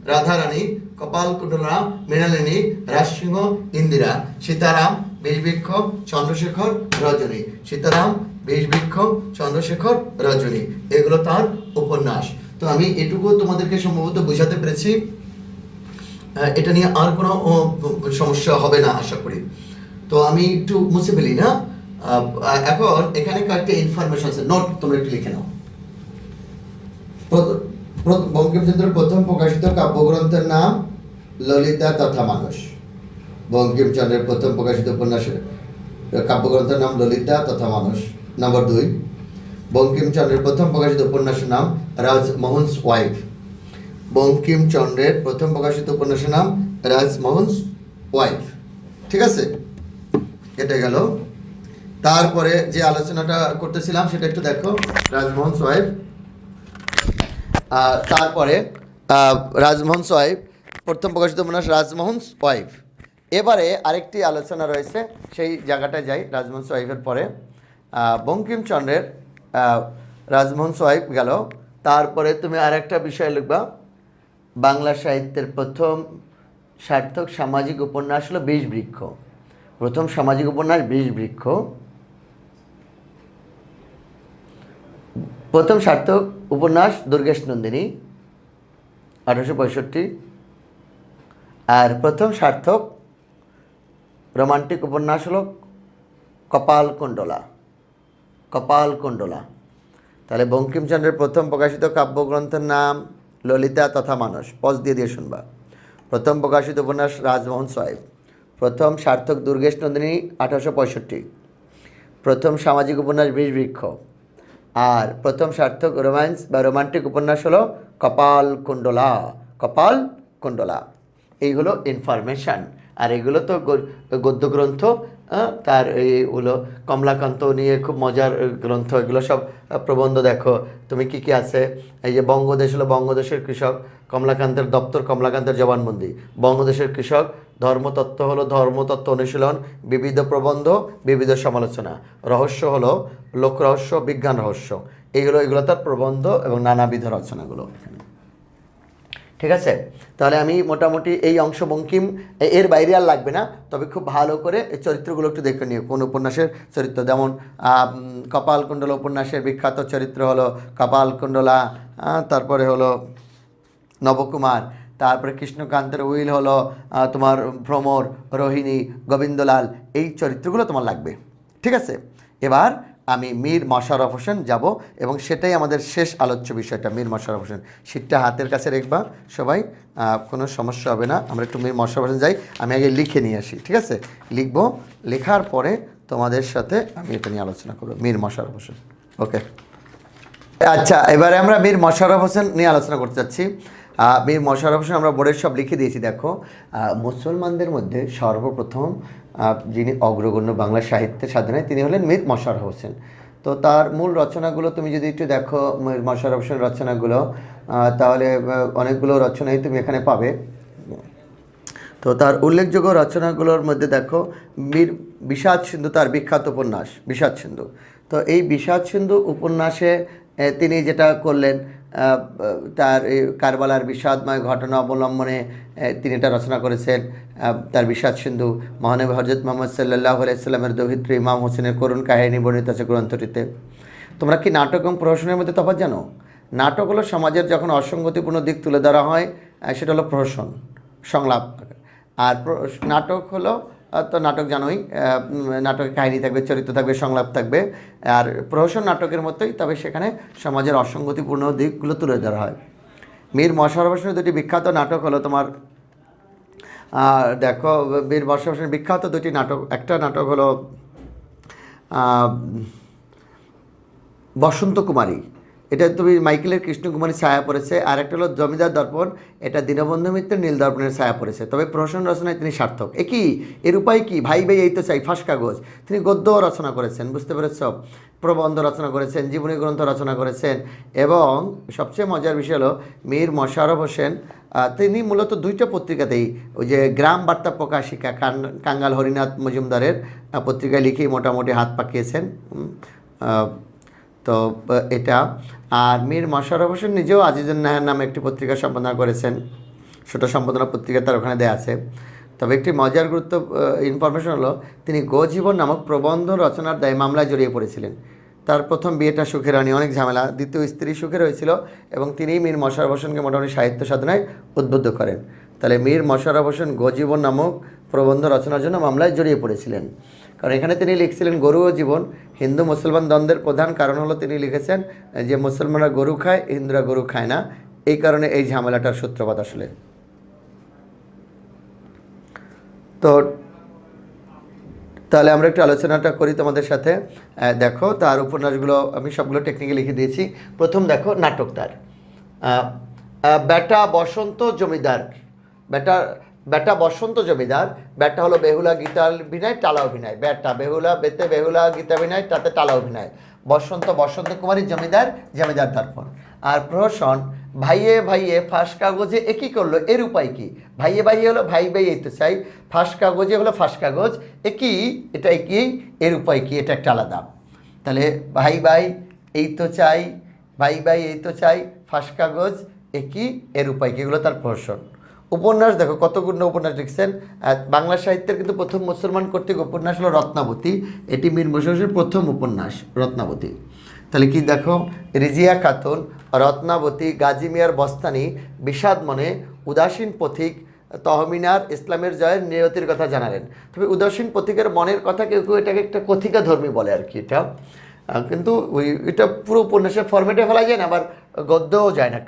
রাধারানী, কপাল কুণ্ডলা, মৃণালিনী, রাজসিংহ, ইন্দিরা, সীতারাম, বিষবৃক্ষ, চন্দ্রশেখর, রজনী। এগুলো তার উপন্যাস। তো আমি এটুকু তোমাদেরকে সম্ভবত বোঝাতে পেরেছি। এটা নিয়ে আর কোনো সমস্যা হবে না আশা করি। তো আমি একটু মুছে ফেলি না। এখন এখানে কয়েকটা ইনফরমেশন আছে, নোট তোমরা একটু লিখে নাও। বঙ্কিমচন্দ্রের প্রথম প্রকাশিত কাব্যগ্রন্থের নাম ললিতা তথা মানস। বঙ্কিমচন্দ্রের প্রথম প্রকাশিত উপন্যাসের কাব্যগ্রন্থের নাম ললিতা তথা মানস। নম্বর 2, বঙ্কিমচন্দ্রের প্রথম প্রকাশিত উপন্যাসের নাম রাজমোহনস ওয়াইফ। বঙ্কিমচন্দ্রের প্রথম প্রকাশিত উপন্যাসের নাম রাজমোহনস ওয়াইফ। ঠিক আছে, এটা গেল। তারপরে যে আলোচনাটা করতেছিলাম সেটা একটু দেখো, রাজমোহনস ওয়াইফ। তারপরে রাজমোহনস ওয়াইফ, প্রথম প্রকাশিত উপন্যাস রাজমোহনস ওয়াইফ। এবারে আরেকটি আলোচনা রয়েছে, সেই জায়গাটায় যাই। রাজমোহনস ওয়াইফের পরে বঙ্কিমচন্দ্রের রাজমোহনস ওয়াইফ গেল। তারপরে তুমি আরেকটা বিষয় লিখবা, বাংলা সাহিত্যের প্রথম সার্থক সামাজিক উপন্যাস হলো বিষবৃক্ষ। প্রথম সামাজিক উপন্যাস বিষবৃক্ষ। প্রথম সার্থক উপন্যাস দুর্গেশ নন্দিনী 1865। আর প্রথম সার্থক রোমান্টিক উপন্যাস হলো কপাল কুণ্ডলা। তাহলে বঙ্কিমচন্দ্রের প্রথম প্রকাশিত কাব্যগ্রন্থের নাম ললিতা তথা মানস। পজ দিয়ে শুনবা। প্রথম প্রকাশিত উপন্যাস রাজমোহন ওয়াইফ। প্রথম সার্থক দুর্গেশ নন্দিনী 1865। প্রথম সামাজিক উপন্যাস বিষবৃক্ষ। আর প্রথম সার্থক রোম্যান্স বা রোমান্টিক উপন্যাস হলো কপাল কুণ্ডলা। এই হলো ইনফরমেশান। আর এগুলো তো গদ্যগ্রন্থ, তার এইগুলো কমলাকান্ত নিয়ে খুব মজার গ্রন্থ, এগুলো সব প্রবন্ধ দেখো তুমি কি কি আছে। এই যে বঙ্গদেশ হলো বঙ্গদেশের কৃষক, কমলাকান্তের দপ্তর কমলাকান্তের জবানবন্দি। বঙ্গদেশের কৃষক, ধর্মতত্ত্ব হলো ধর্মতত্ত্ব অনুশীলন, বিবিধ প্রবন্ধ, বিবিধ সমালোচনা। রহস্য হলো লোক রহস্য, বিজ্ঞান রহস্য। এগুলো তার প্রবন্ধ এবং নানাবিধ রচনাগুলো। ঠিক আছে, তাহলে আমি মোটামুটি এই অংশ বঙ্কিম, এর বাইরে আর লাগবে না, তবে খুব ভালো করে এই চরিত্রগুলো একটু দেখে নিও কোন উপন্যাসের চরিত্র। যেমন কপালকুণ্ডলা উপন্যাসের বিখ্যাত চরিত্র হলো কপালকুণ্ডলা, তারপরে হলো নবকুমার, তারপরে কৃষ্ণকান্তের উইল হলো তোমার ভ্রমর, রোহিণী, গোবিন্দলাল। এই চরিত্রগুলো তোমার লাগবে। ঠিক আছে, এবার আমি মীর মশাররফ হোসেন যাব, এবং সেটাই আমাদের শেষ আলোচ্য বিষয়টা, মীর মশাররফ হোসেন। শীটটা হাতের কাছে রাখবা সবাই, কোনো সমস্যা হবে না। আমরা একটু মীর মশাররফ হোসেন যাই, আমি আগে লিখে নিয়ে আসি। ঠিক আছে, লিখবো, লেখার পরে তোমাদের সাথে আমি এটা নিয়ে আলোচনা করবো, মীর মশাররফ হোসেন। ওকে, আচ্ছা, এবারে আমরা মীর মশাররফ হোসেন নিয়ে আলোচনা করতে যাচ্ছি। মীর মশাররফ হোসেন আমরা বোর্ডের সব লিখে দিয়েছি। দেখো, মুসলমানদের মধ্যে সর্বপ্রথম যিনি অগ্রগণ্য বাংলা সাহিত্যের সাধনায়, তিনি হলেন মীর মশাররফ হোসেন। তো তার মূল রচনাগুলো তুমি যদি একটু দেখো, মীর মশাররফ হোসেন রচনাগুলো, তাহলে অনেকগুলো রচনাই তুমি এখানে পাবে। তো তার উল্লেখযোগ্য রচনাগুলোর মধ্যে দেখো, মীর বিষাদ সিন্ধু তার বিখ্যাত উপন্যাস বিষাদ সিন্ধু। তো এই বিষাদ সিন্ধু উপন্যাসে তিনি যেটা করলেন, তার এই কারবালার বিষাদময় ঘটনা অবলম্বনে তিনি এটা রচনা করেছেন। তার বিষাদ সিন্ধু মহানবী হযরত মুহাম্মদ সাল্লাল্লাহু আলাইহি সাল্লামের দৌহিত্র ইমাম হোসেনের করুণ কাহিনী বর্ণিত আছে গ্রন্থটিতে। তোমরা কি নাটক এবং প্রহসনের মধ্যে তফাৎ জানো? নাটক হলো সমাজের যখন অসঙ্গতিপূর্ণ দিক তুলে ধরা হয়, সেটা হলো প্রহসন, সংলাপ। আর নাটক হলো, তো নাটক জানোই, নাটকের কাহিনী থাকবে, চরিত্র থাকবে, সংলাপ থাকবে। আর প্রহসন নাটকের মতোই, তবে সেখানে সমাজের অসঙ্গতিপূর্ণ দিকগুলো তুলে ধরা হয়। মীর মশাররফ হোসেনের দুটি বিখ্যাত নাটক হলো তোমার, দেখো, মীর মশাররফ হোসেনের বিখ্যাত দুটি নাটক, একটা নাটক হলো বসন্ত কুমারী, এটা তুমি মাইকেলের কৃষ্ণকুমারী ছায়া পড়েছে। আর একটা হলো জমিদার দর্পণ, এটা দীনবন্ধু মিত্রের নীল দর্পণের ছায়া পড়েছে। তবে প্রহসন রচনায় তিনি সার্থক। এর উপায় কি? ভাই ভাই এই তো চাই, ফাঁস কাগজ। তিনি গদ্য রচনা করেছেন, বুঝতে পেরেছ, প্রবন্ধ রচনা করেছেন, জীবনী গ্রন্থ রচনা করেছেন। এবং সবচেয়ে মজার বিষয় হলো মীর মশাররফ হোসেন, তিনি মূলত দুইটা পত্রিকাতেই, ওই যে গ্রাম বার্তা প্রকাশিকা কাঙ্গাল হরিনাথ মজুমদারের পত্রিকায় লিখেই মোটামুটি হাত পাকিয়েছেন। তো এটা, আর মীর মশাররফ হোসেন নিজেও আজিজুন নাহার নামে একটি পত্রিকা সম্পাদনা করেছেন, ছোট সম্পাদনা পত্রিকা তার ওখানে দেওয়া আছে। তবে একটি মজার ইনফরমেশন হলো, তিনি গোজীবন নামক প্রবন্ধ রচনার দায়ে মামলায় জড়িয়ে পড়েছিলেন। তার প্রথম বিয়েটা সুখের হয়নি, অনেক ঝামেলা। দ্বিতীয় স্ত্রী সুখের হয়েছিল, এবং তিনিই মীর মশাররফ হোসেনকে মোটামুটি সাহিত্য সাধনায় উদ্বুদ্ধ করেন। তাহলে মীর মশাররফ হোসেন গোজীবন নামক প্রবন্ধ রচনার জন্য মামলায় জড়িয়ে পড়েছিলেন। কারণ এখানে তিনি লিখছিলেন গরু ও জীবন। হিন্দু মুসলমান দ্বন্দ্বের প্রধান কারণ হলো, তিনি লিখেছেন যে মুসলমানরা গরু খায়, হিন্দুরা গরু খায় না। এই কারণে এই ঝামেলাটার সূত্রপাত আসলে। তো তাহলে আমরা একটু আলোচনাটা করি তোমাদের সাথে। দেখো, তার উপন্যাসগুলো আমি সবগুলো টেকনিকে লিখে দিয়েছি। প্রথম দেখো, নাটক তার বেটা বসন্ত জমিদার। বেটা বসন্ত জমিদার, বেটা হলো বেহুলা গীতা অভিনয়, টালা অভিনয়। বেটা বেহুলা, বেতে বেহুলা গীতা অভিনয়, তাতে টালা অভিনয়। বসন্ত বসন্ত কুমারী জমিদার, জমিদার দর্পণ। আর প্রহসন ভাইয়ে ভাইয়ে ফাঁস কাগজে একই করলো, এর উপায় কি? ভাইয়ে ভাইয়ে হলো ভাই ভাই এই তো চাই, ফাঁস কাগজে হলো ফাঁস কাগজ, একই, এটা একই, এর উপায় কি? এটা একটা আলাদা। তাহলে ভাই ভাই এই তো চাই, ভাই ভাই এই তো চাই, ফাঁস কাগজ একই, এর উপায় কি? এগুলো তার প্রহসন। উপন্যাস দেখো, কতগুলো উপন্যাস লিখছেন। বাংলা সাহিত্যের কিন্তু প্রথম মুসলমান কর্তৃক উপন্যাস হলো রত্নাবতী। এটি মীর মশাররফ হোসেনের প্রথম উপন্যাস, রত্নাবতী। তাহলে কি দেখো, রিজিয়া খাতুন, রত্নাবতী, গাজী মিয়ার বস্তানি, বিষাদ মনে, উদাসীন পথিক, তহমিনার, ইসলামের জয়ের, নিয়তির কথা জানালেন। তবে উদাসীন পথিকের মনের কথা কেউ কেউ এটাকে একটা কথিকা ধর্মী বলে আর কি। এটা কিন্তু এটা পুরো উপন্যাসের ফরম্যাটে ফেলা যায় না, আবার গদ্যও যায় না।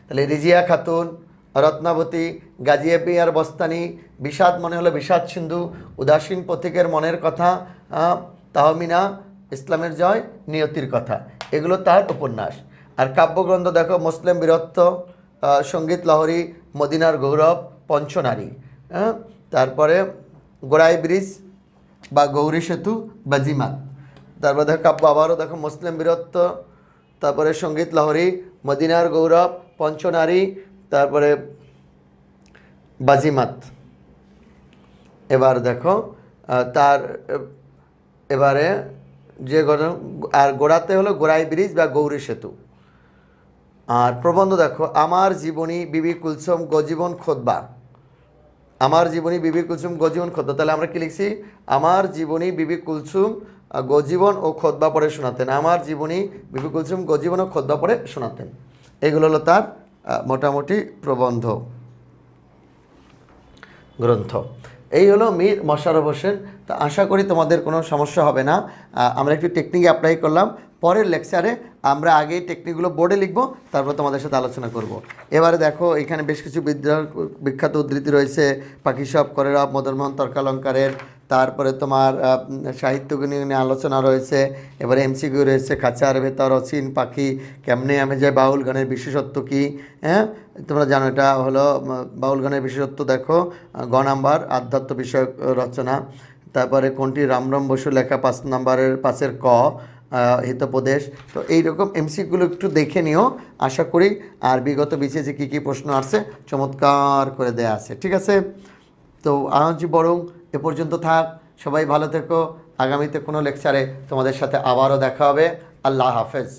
তাহলে রিজিয়া খাতুন, রত্নাবতী, গাজী মিয়ার বস্তানি, বিষাদ মনে হলো বিষাদ সিন্ধু, উদাসীন পথিকের মনের কথা, তাহমিনা, ইসলামের জয়, নিয়তির কথা, এগুলো তার উপন্যাস। আর কাব্যগ্রন্থ দেখো, মুসলিম বীরত্ব, সঙ্গীত লহরী, মদিনার গৌরব, পঞ্চনারী। তারপরে গোড়াই ব্রিজ বা গৌরী সেতু, বাজিমাত। তারপরে দেখো কাব্য আবারও দেখো মুসলিম বীরত্ব, তারপরে সঙ্গীত লহরী, মদিনার গৌরব, পঞ্চনারী, তারপরে বাজিমাত। এবার দেখো তার এবারে যে আর গোড়াতে হলো গোড়াই ব্রিজ বা গৌরী সেতু। আর প্রবন্ধ দেখো আমার জীবনী বিবি কুলসুম গজীবন খোদবা, আমার জীবনী বিবি কুলসুম গজীবন খোদবা। তাহলে আমরা কি লিখছি? আমার জীবনী বিবি কুলসুম গজীবন ও খোদবা পড়ে শোনাতেন, আমার জীবনী বিবি কুলসুম গজীবন ও খোদবা পড়ে শোনাতেন। এগুলো হলো তার মোটামুটি প্রবন্ধ গ্রন্থ। এই হলো মীর মোশাররফ হোসেন। তো আশা করি তোমাদের কোনো সমস্যা হবে না। আমরা একটু টেকনিক অ্যাপ্লাই করলাম, পরের লেকচারে আমরা আগে টেকনিকগুলো বোর্ডে লিখব, তারপর তোমাদের সাথে আলোচনা করব। এবারে দেখো এখানে বেশ কিছু বিখ্যাত উদ্ধৃতি রয়েছে, পাখি সব করে রব, মদনমোহন তর্কালঙ্কারের, তারপরে তোমার সাহিত্যগুণী নিয়ে আলোচনা রয়েছে। এবারে এমসিকিউ রয়েছে, খাঁচার ভেতর অচিন পাখি কেমনে আমি যায়, বাউল গানের বিশেষত্ব কী। হ্যাঁ, তোমরা জানো এটা হলো বাউল গানের বিশেষত্ব। দেখো গ নাম্বার আধ্যাত্ম বিষয়ক রচনা। তারপরে কোনটি রামরাম বসু লেখা 5 নাম্বারের 5-এর ক হিতোপদেশ। তো এইরকম এমসিকিউগুলো একটু দেখে নিও আশা করি। আর বিগত বিসিএসে কী কী প্রশ্ন আসছে চমৎকার করে দেয়া আছে, ঠিক আছে? তো আজ বরং এ পর্যন্ত থাক, সবাই ভালো থেকো। আগামীতে কোনো লেকচারে তোমাদের সাথে আবারও দেখা হবে। আল্লাহ হাফেজ।